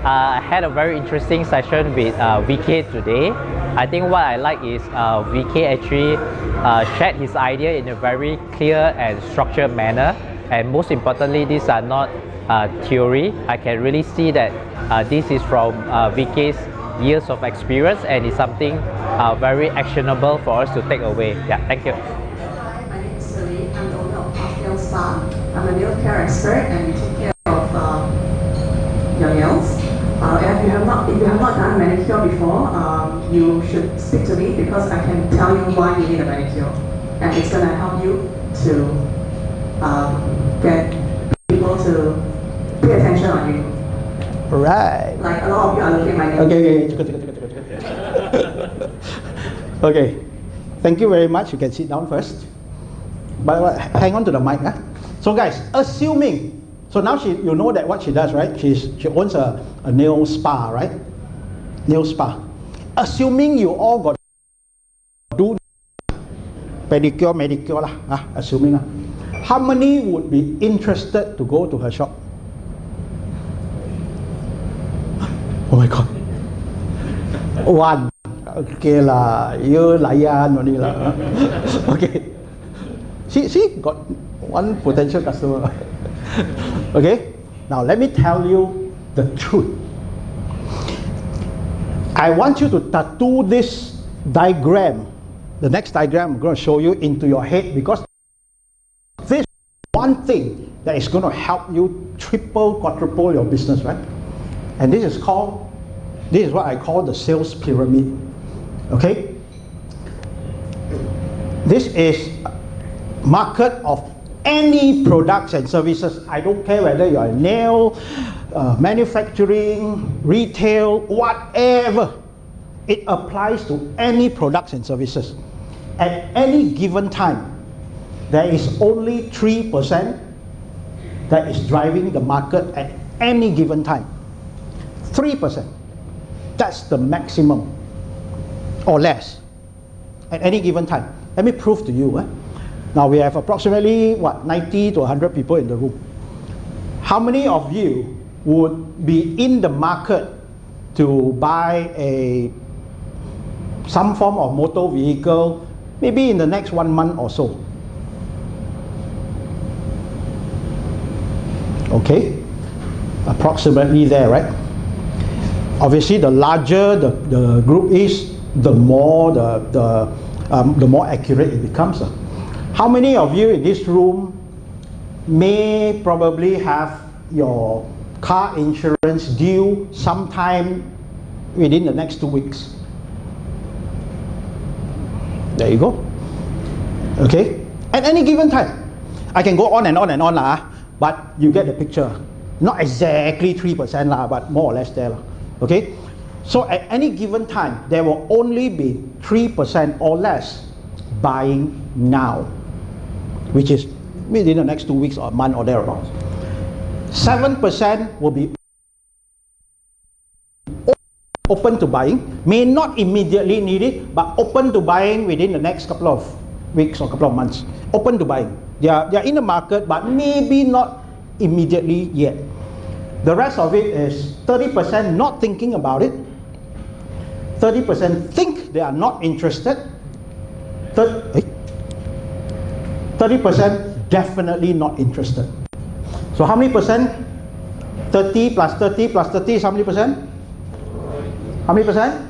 [SPEAKER 3] I had a very interesting session with VK today. I think what I like is VK actually shared his idea in a very clear and structured manner. And most importantly, these are not theory. I can really see that this is from VK's years of experience, and it's something very actionable for us to take away. Yeah, thank you.
[SPEAKER 5] Hi, my name is Celine. I'm the owner of Nail Spa. I'm a nail care expert, and we take care of your nails. If you have not done manicure before, you should speak to me because I can tell you why you need a manicure, and it's gonna help you to get people to pay attention on you.
[SPEAKER 2] Right.
[SPEAKER 5] Like a lot of you are looking at my nails.
[SPEAKER 2] Okay. Okay. Thank you very much. You can sit down first. But hang on to the mic. Huh? So guys, assuming, so now you know that what she does, right? She owns a nail spa, right? Nail spa. Assuming you all got do pedicure, manicure lah. Assuming lah. How many would be interested to go to her shop? Oh my God. One. Okay lah, you layan only lah. Okay. See, got one potential customer. Okay. Now let me tell you the truth. I want you to tattoo this diagram, the next diagram I'm going to show you, into your head, because this is one thing that is going to help you triple, quadruple your business, right? And this is what I call the sales pyramid. Okay? This is market of any products and services. I don't care whether you are nail, manufacturing, retail, whatever. It applies to any products and services. At any given time, there is only 3% that is driving the market at any given time. 3%. That's the maximum, or less, at any given time. Let me prove to you. Now we have approximately 90 to 100 people in the room. How many of you would be in the market to buy some form of motor vehicle, maybe in the next 1 month or so? Okay, approximately there, right? Obviously, the larger the group is, the more accurate it becomes. How many of you in this room may probably have your car insurance due sometime within the next 2 weeks? There you go. Okay, at any given time. I can go on and on and on lah, but you get the picture. Not exactly 3% lah, but more or less there lah. Okay, so at any given time there will only be 3% or less buying now. which is within the next 2 weeks or a month or thereabouts. 7% will be open to buying, may not immediately need it, but open to buying within the next couple of weeks or couple of months. Open to buying. They are in the market, but maybe not immediately yet. The rest of it is 30% not thinking about it, 30% think they are not interested, 30% definitely not interested. So how many percent? 30 plus 30 plus 30 is how many percent? How many percent?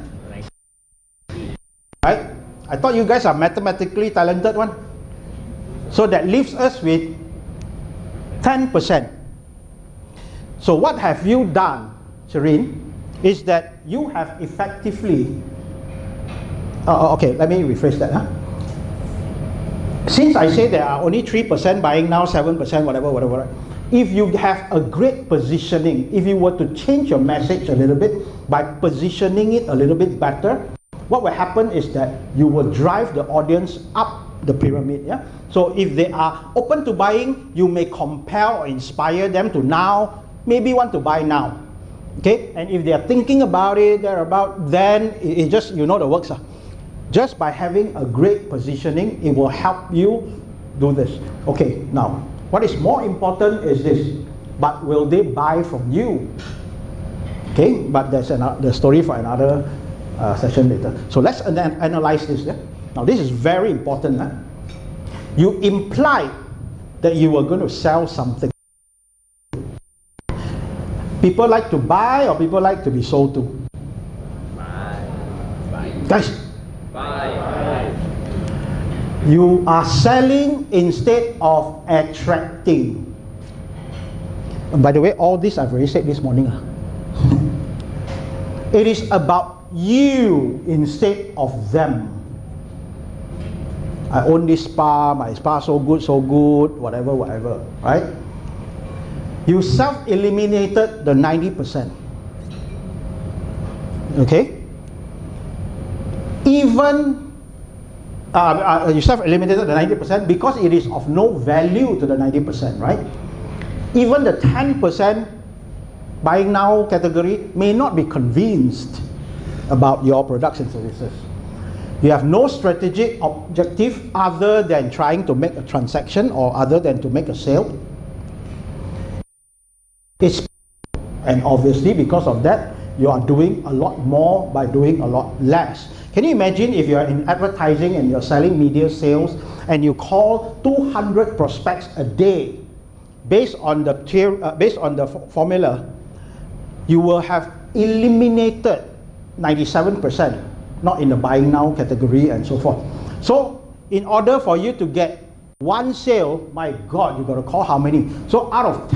[SPEAKER 2] Right? I thought you guys are mathematically talented one. So that leaves us with 10%. So what have you done, Shireen, is that you have effectively, okay, let me rephrase that. Since I say there are only 3% buying now, 7%, whatever, if you have a great positioning, if you were to change your message a little bit by positioning it a little bit better, what will happen is that you will drive the audience up the pyramid. Yeah. So if they are open to buying, you may compel or inspire them to now maybe want to buy now. Okay. And if they are thinking about it, then it just, you know the works. Just by having a great positioning, it will help you do this. Okay. Now, what is more important is this, but will they buy from you? Okay, but that's the story for another session later. So let's analyze this. Yeah? Now this is very important. You implied that you were going to sell something. People like to buy or people like to be sold to? Buy. Guys, buy. You are selling instead of attracting. And by the way, all this I've already said this morning. It is about you instead of them. I own this spa, my spa so good, whatever, right? You self-eliminated the 90%. Okay? Even you self-eliminated the 90% because it is of no value to the 90%, right? Even the 10% buying now category may not be convinced about your products and services. You have no strategic objective other than trying to make a transaction or other than to make a sale. And obviously because of that, you are doing a lot more by doing a lot less. Can you imagine if you are in advertising and you're selling media sales and you call 200 prospects a day based on the formula, you will have eliminated 97%, not in the buying now category and so forth. So in order for you to get one sale, my God, you got to call how many? So out of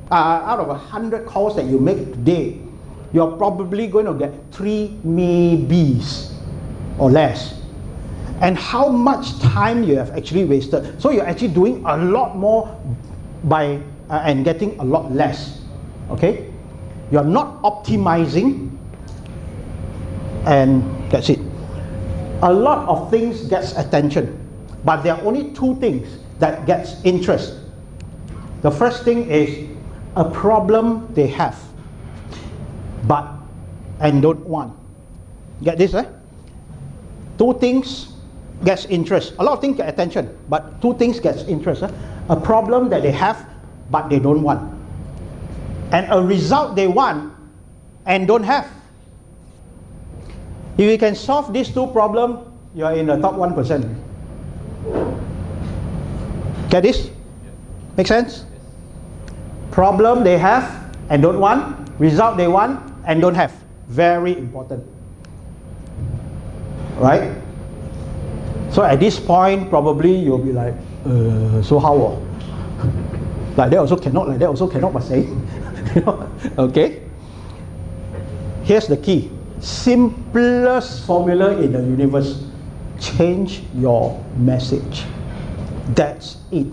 [SPEAKER 2] 100 calls that you make today, you're probably going to get 3 maybes or less. And how much time you have actually wasted. So you're actually doing a lot more by and getting a lot less. Okay? You're not optimizing, and that's it. A lot of things gets attention, but there are only 2 things that gets interest. The first thing is a problem they have and don't want. Get this? 2 things gets interest. A lot of things get attention, but 2 things gets interest. A problem that they have but they don't want, and a result they want and don't have. If you can solve these 2 problems, you are in the top 1%. Get this? Make sense? Problem they have and don't want, result they want and don't have. Very important. Right? So at this point, probably you'll be like, so how? Like that also cannot, like that also cannot, but say. Okay? Here's the key. Simplest formula in the universe. Change your message. That's it.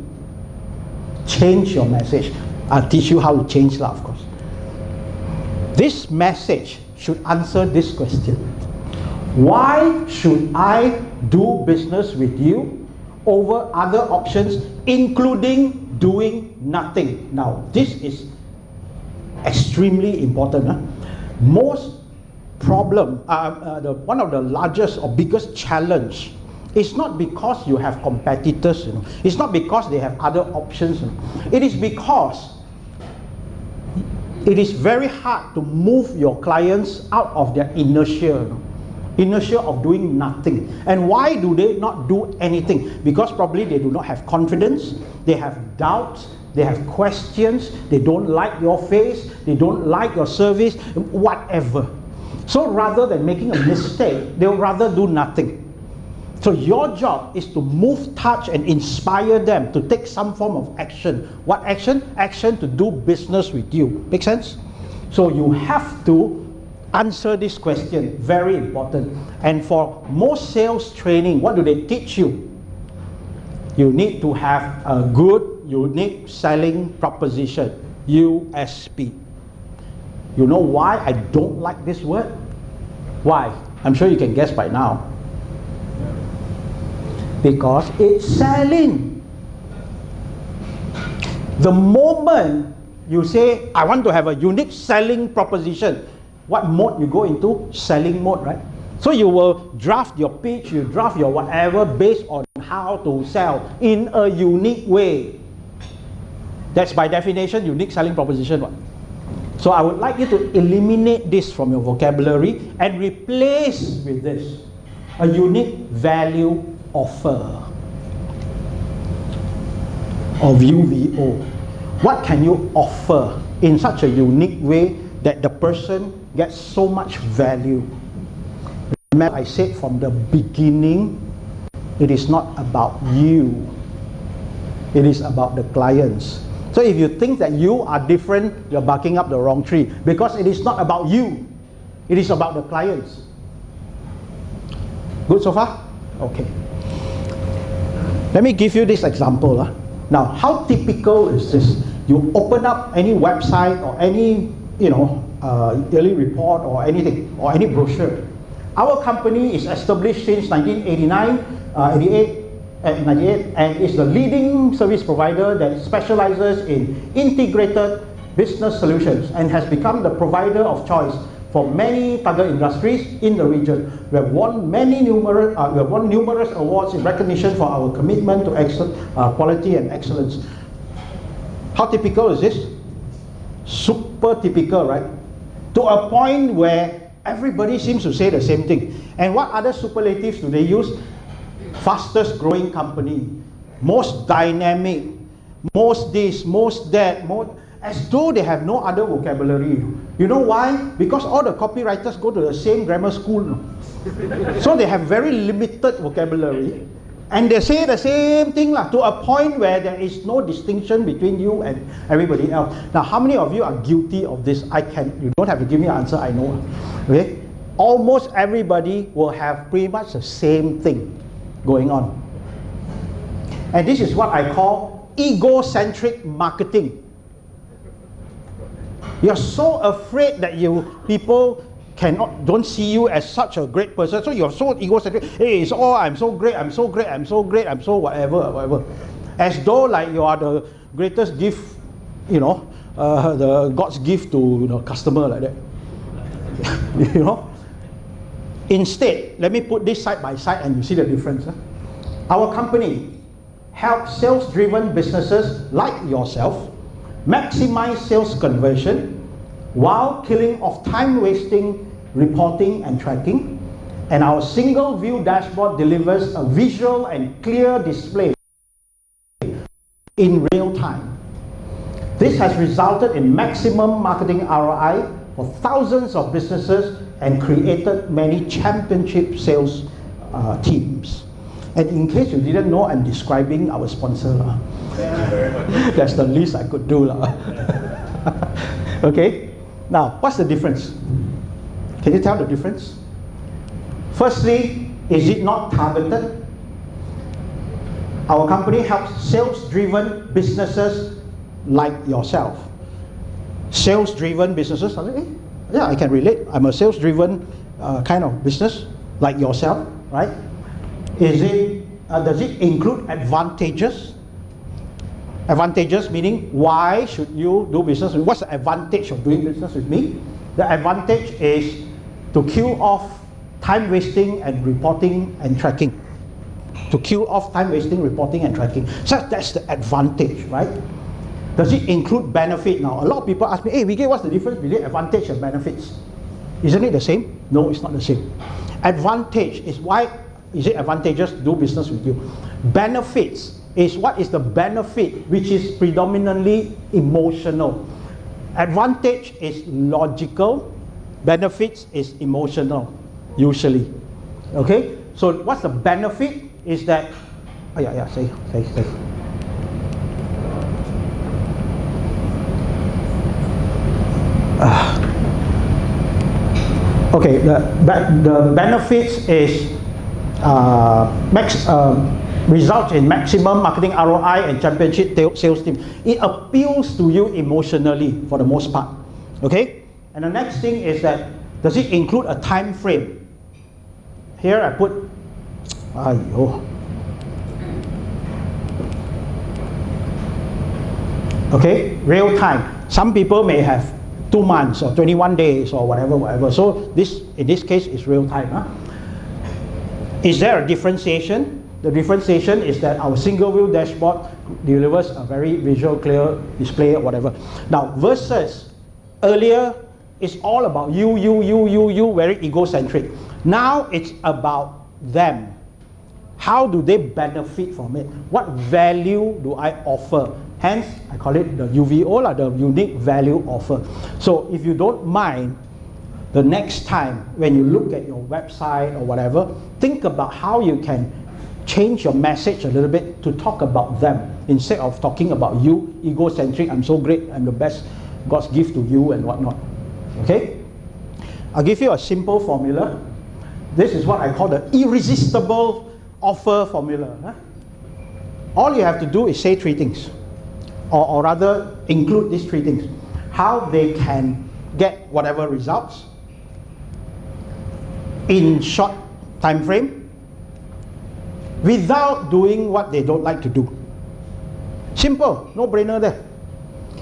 [SPEAKER 2] Change your message. I'll teach you how to change that, of course. This message should answer this question. Why should I do business with you over other options, including doing nothing. Now, this is extremely important. Most problem, one of the largest or biggest challenge, it's not because you have competitors, it's not because they have other options, it is because it is very hard to move your clients out of their inertia of doing nothing. And why do they not do anything? Because probably they do not have confidence, they have doubts, they have questions, they don't like your face, they don't like your service, whatever. So rather than making a mistake, they'll rather do nothing. So your job is to move, touch, and inspire them to take some form of action. What action? Action to do business with you. Make sense? So you have to answer this question, very important. And for most sales training, what do they teach you? You need to have a good, unique selling proposition, USP. You know why I don't like this word? Why? I'm sure you can guess by now. Because it's selling. The moment you say, I want to have a unique selling proposition, what mode you go into? Selling mode, right? So you will draft your pitch, you draft your whatever based on how to sell in a unique way. That's by definition unique selling proposition. Right? So I would like you to eliminate this from your vocabulary and replace with this, a unique value offer of UVO. What can you offer in such a unique way that the person gets so much value? Remember, I said from the beginning, it is not about you, it is about the clients. So if you think that you are different, you're barking up the wrong tree, because it is not about you, it is about the clients. Good so far? Okay. Let me give you this example. Now, how typical is this? You open up any website or any, daily report or anything, or any brochure. Our company is established since 1998, and is the leading service provider that specializes in integrated business solutions and has become the provider of choice for many target industries in the region. We have won numerous awards in recognition for our commitment to quality and excellence. How typical is this? Super typical, right? To a point where everybody seems to say the same thing. And what other superlatives do they use? Fastest growing company, most dynamic, most this, most that, as though they have no other vocabulary. You know why? Because all the copywriters go to the same grammar school. So they have very limited vocabulary. And they say the same thing to a point where there is no distinction between you and everybody else. Now, how many of you are guilty of this? You don't have to give me an answer, I know. Okay? Almost everybody will have pretty much the same thing going on. And this is what I call egocentric marketing. You're so afraid that people don't see you as such a great person, so you're so egocentric. Hey, it's all I'm so great, I'm so great, I'm so great, I'm so whatever. As though like you are the greatest gift, the God's gift to customer like that. Instead, let me put this side by side and you see the difference. Our company helps sales-driven businesses like yourself maximize sales conversion while killing off time-wasting reporting and tracking. And our single view dashboard delivers a visual and clear display in real time. This has resulted in maximum marketing ROI for thousands of businesses and created many championship sales teams. And in case you didn't know, I'm describing our sponsor. That's the least I could do. Okay, now what's the difference? Can you tell the difference? Firstly, is it not targeted? Our company helps sales-driven businesses like yourself. Sales-driven businesses, yeah, I can relate. I'm a sales-driven kind of business like yourself, right? Is it does it include advantages? Advantages meaning why should you do business with me? What's the advantage of doing business with me? The advantage is to kill off time wasting and reporting and tracking. To kill off time wasting, reporting and tracking. So that's the advantage, right? Does it include benefit? Now a lot of people ask me, hey VK, what's the difference between advantage and benefits? Isn't it the same? No, it's not the same. Advantage is why is it advantageous to do business with you. Benefits is what is the benefit which is predominantly emotional. Advantage is logical, benefits is emotional, usually. Okay? So what's the benefit is that, oh yeah, say. Okay, the benefits is results in maximum marketing ROI and championship sales team. It appeals to you emotionally for the most part. Okay? And the next thing is that, does it include a time frame? Here I put, okay, real time. Some people may have 2 months or 21 days or whatever. So this, in this case, is real time. Huh? Is there a differentiation? The differentiation is that our single view dashboard delivers a very visual, clear display or whatever. Now, versus earlier, it's all about you, very egocentric. Now it's about them. How do they benefit from it? What value do I offer? Hence, I call it the UVO, the unique value offer. So if you don't mind, the next time when you look at your website or whatever, think about how you can change your message a little bit to talk about them instead of talking about you, egocentric, I'm so great, I'm the best, God's gift to you and whatnot. Okay? I'll give you a simple formula. This is what I call the irresistible offer formula. Huh? All you have to do is say 3 things, or rather include these 3 things. How they can get whatever results in short time frame without doing what they don't like to do. Simple, no brainer there.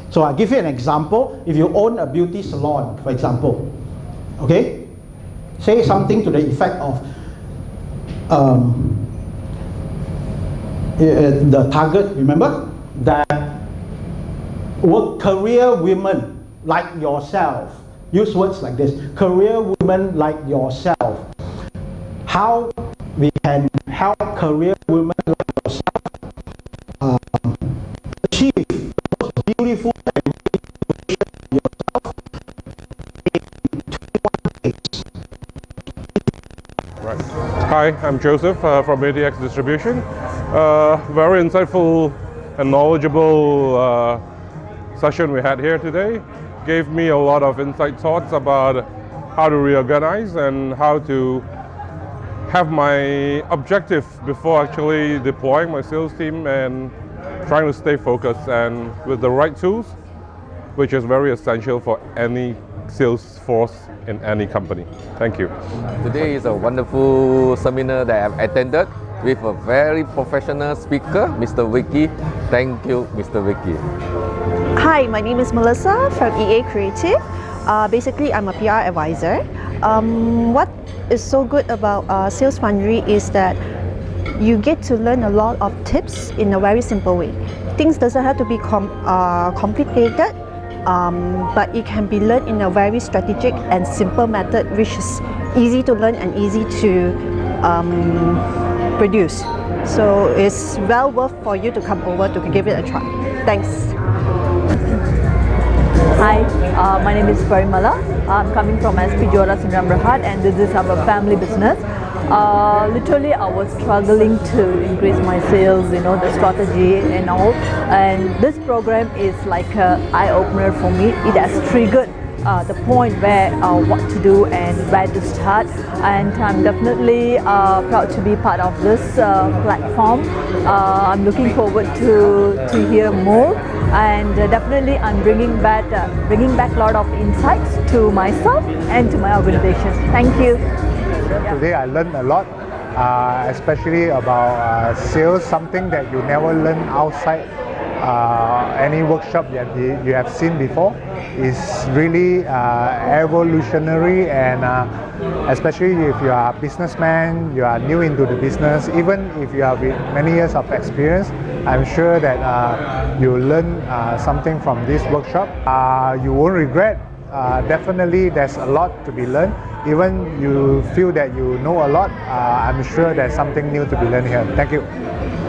[SPEAKER 2] So I'll give you an example. If you own a beauty salon, for example, okay, say something to the effect of the target, remember, that career women like yourself. Use words like this: career women like yourself. How we can help career women like yourself achieve those beautiful and yourself in 21 days.
[SPEAKER 9] Right. Hi, I'm Joseph from ADX Distribution. Very insightful and knowledgeable session we had here today. Gave me a lot of insight thoughts about how to reorganize and how to have my objective before actually deploying my sales team and trying to stay focused and with the right tools, which is very essential for any sales force in any company. Thank you.
[SPEAKER 1] Today is a wonderful seminar that I've attended with a very professional speaker, Mr. Vicky. Thank you, Mr. Vicky.
[SPEAKER 10] Hi, my name is Melissa from EA Creative. Basically, I'm a PR advisor. What is so good about Sales Foundry is that you get to learn a lot of tips in a very simple way. Things doesn't have to be complicated, but it can be learned in a very strategic and simple method, which is easy to learn and easy to produce. So it's well worth for you to come over to give it a try. Thanks.
[SPEAKER 11] Hi, my name is Parimala. I'm coming from SP Jora Sundram Berhad, and this is our family business. Literally, I was struggling to increase my sales, the strategy and all. And this program is like an eye-opener for me. It has triggered the point where what to do and where to start. And I'm definitely proud to be part of this platform. I'm looking forward to hear more. And definitely I'm bringing back a lot of insights to myself and to my organization. Thank you.
[SPEAKER 12] Today I learned a lot especially about sales, something that you never learn outside any workshop that you have seen before. Is really evolutionary, and especially if you are a businessman, you are new into the business, even if you have many years of experience, I'm sure that you learn something from this workshop. You won't regret. Definitely there's a lot to be learned. Even you feel that you know a lot, I'm sure there's something new to be learned here. Thank you.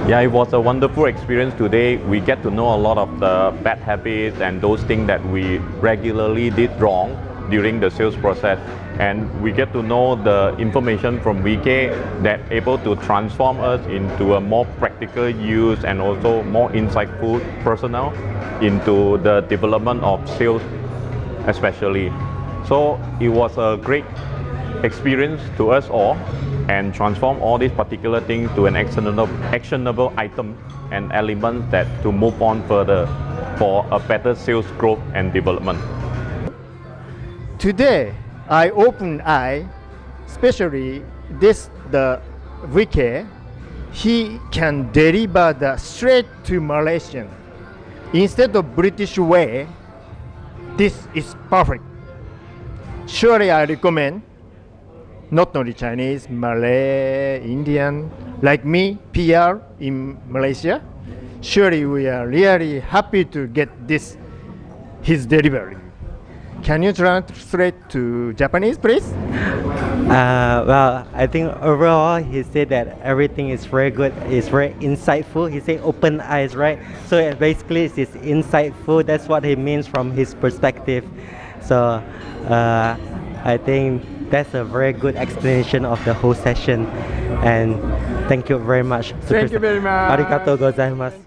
[SPEAKER 13] Yeah, it was a wonderful experience today. We get to know a lot of the bad habits and those things that we regularly did wrong during the sales process. And we get to know the information from VK that able to transform us into a more practical use and also more insightful personnel into the development of sales especially. So it was a great experience to us all, and transform all these particular things to an actionable item and elements that to move on further for a better sales growth and development.
[SPEAKER 14] Today, I open eye, especially the VK. He can deliver the straight to Malaysian instead of British way. This is perfect. Surely I recommend. Not only Chinese, Malay, Indian, like me, PR in Malaysia. Surely we are really happy to get his delivery. Can you translate to Japanese, please?
[SPEAKER 15] Well, I think overall he said that everything is very good, it's very insightful. He said open eyes, right? So basically it's insightful, that's what he means from his perspective. So I think that's a very good explanation of the whole session, and thank you very much.
[SPEAKER 14] Thank you very much.
[SPEAKER 15] Arigatou gozaimasu.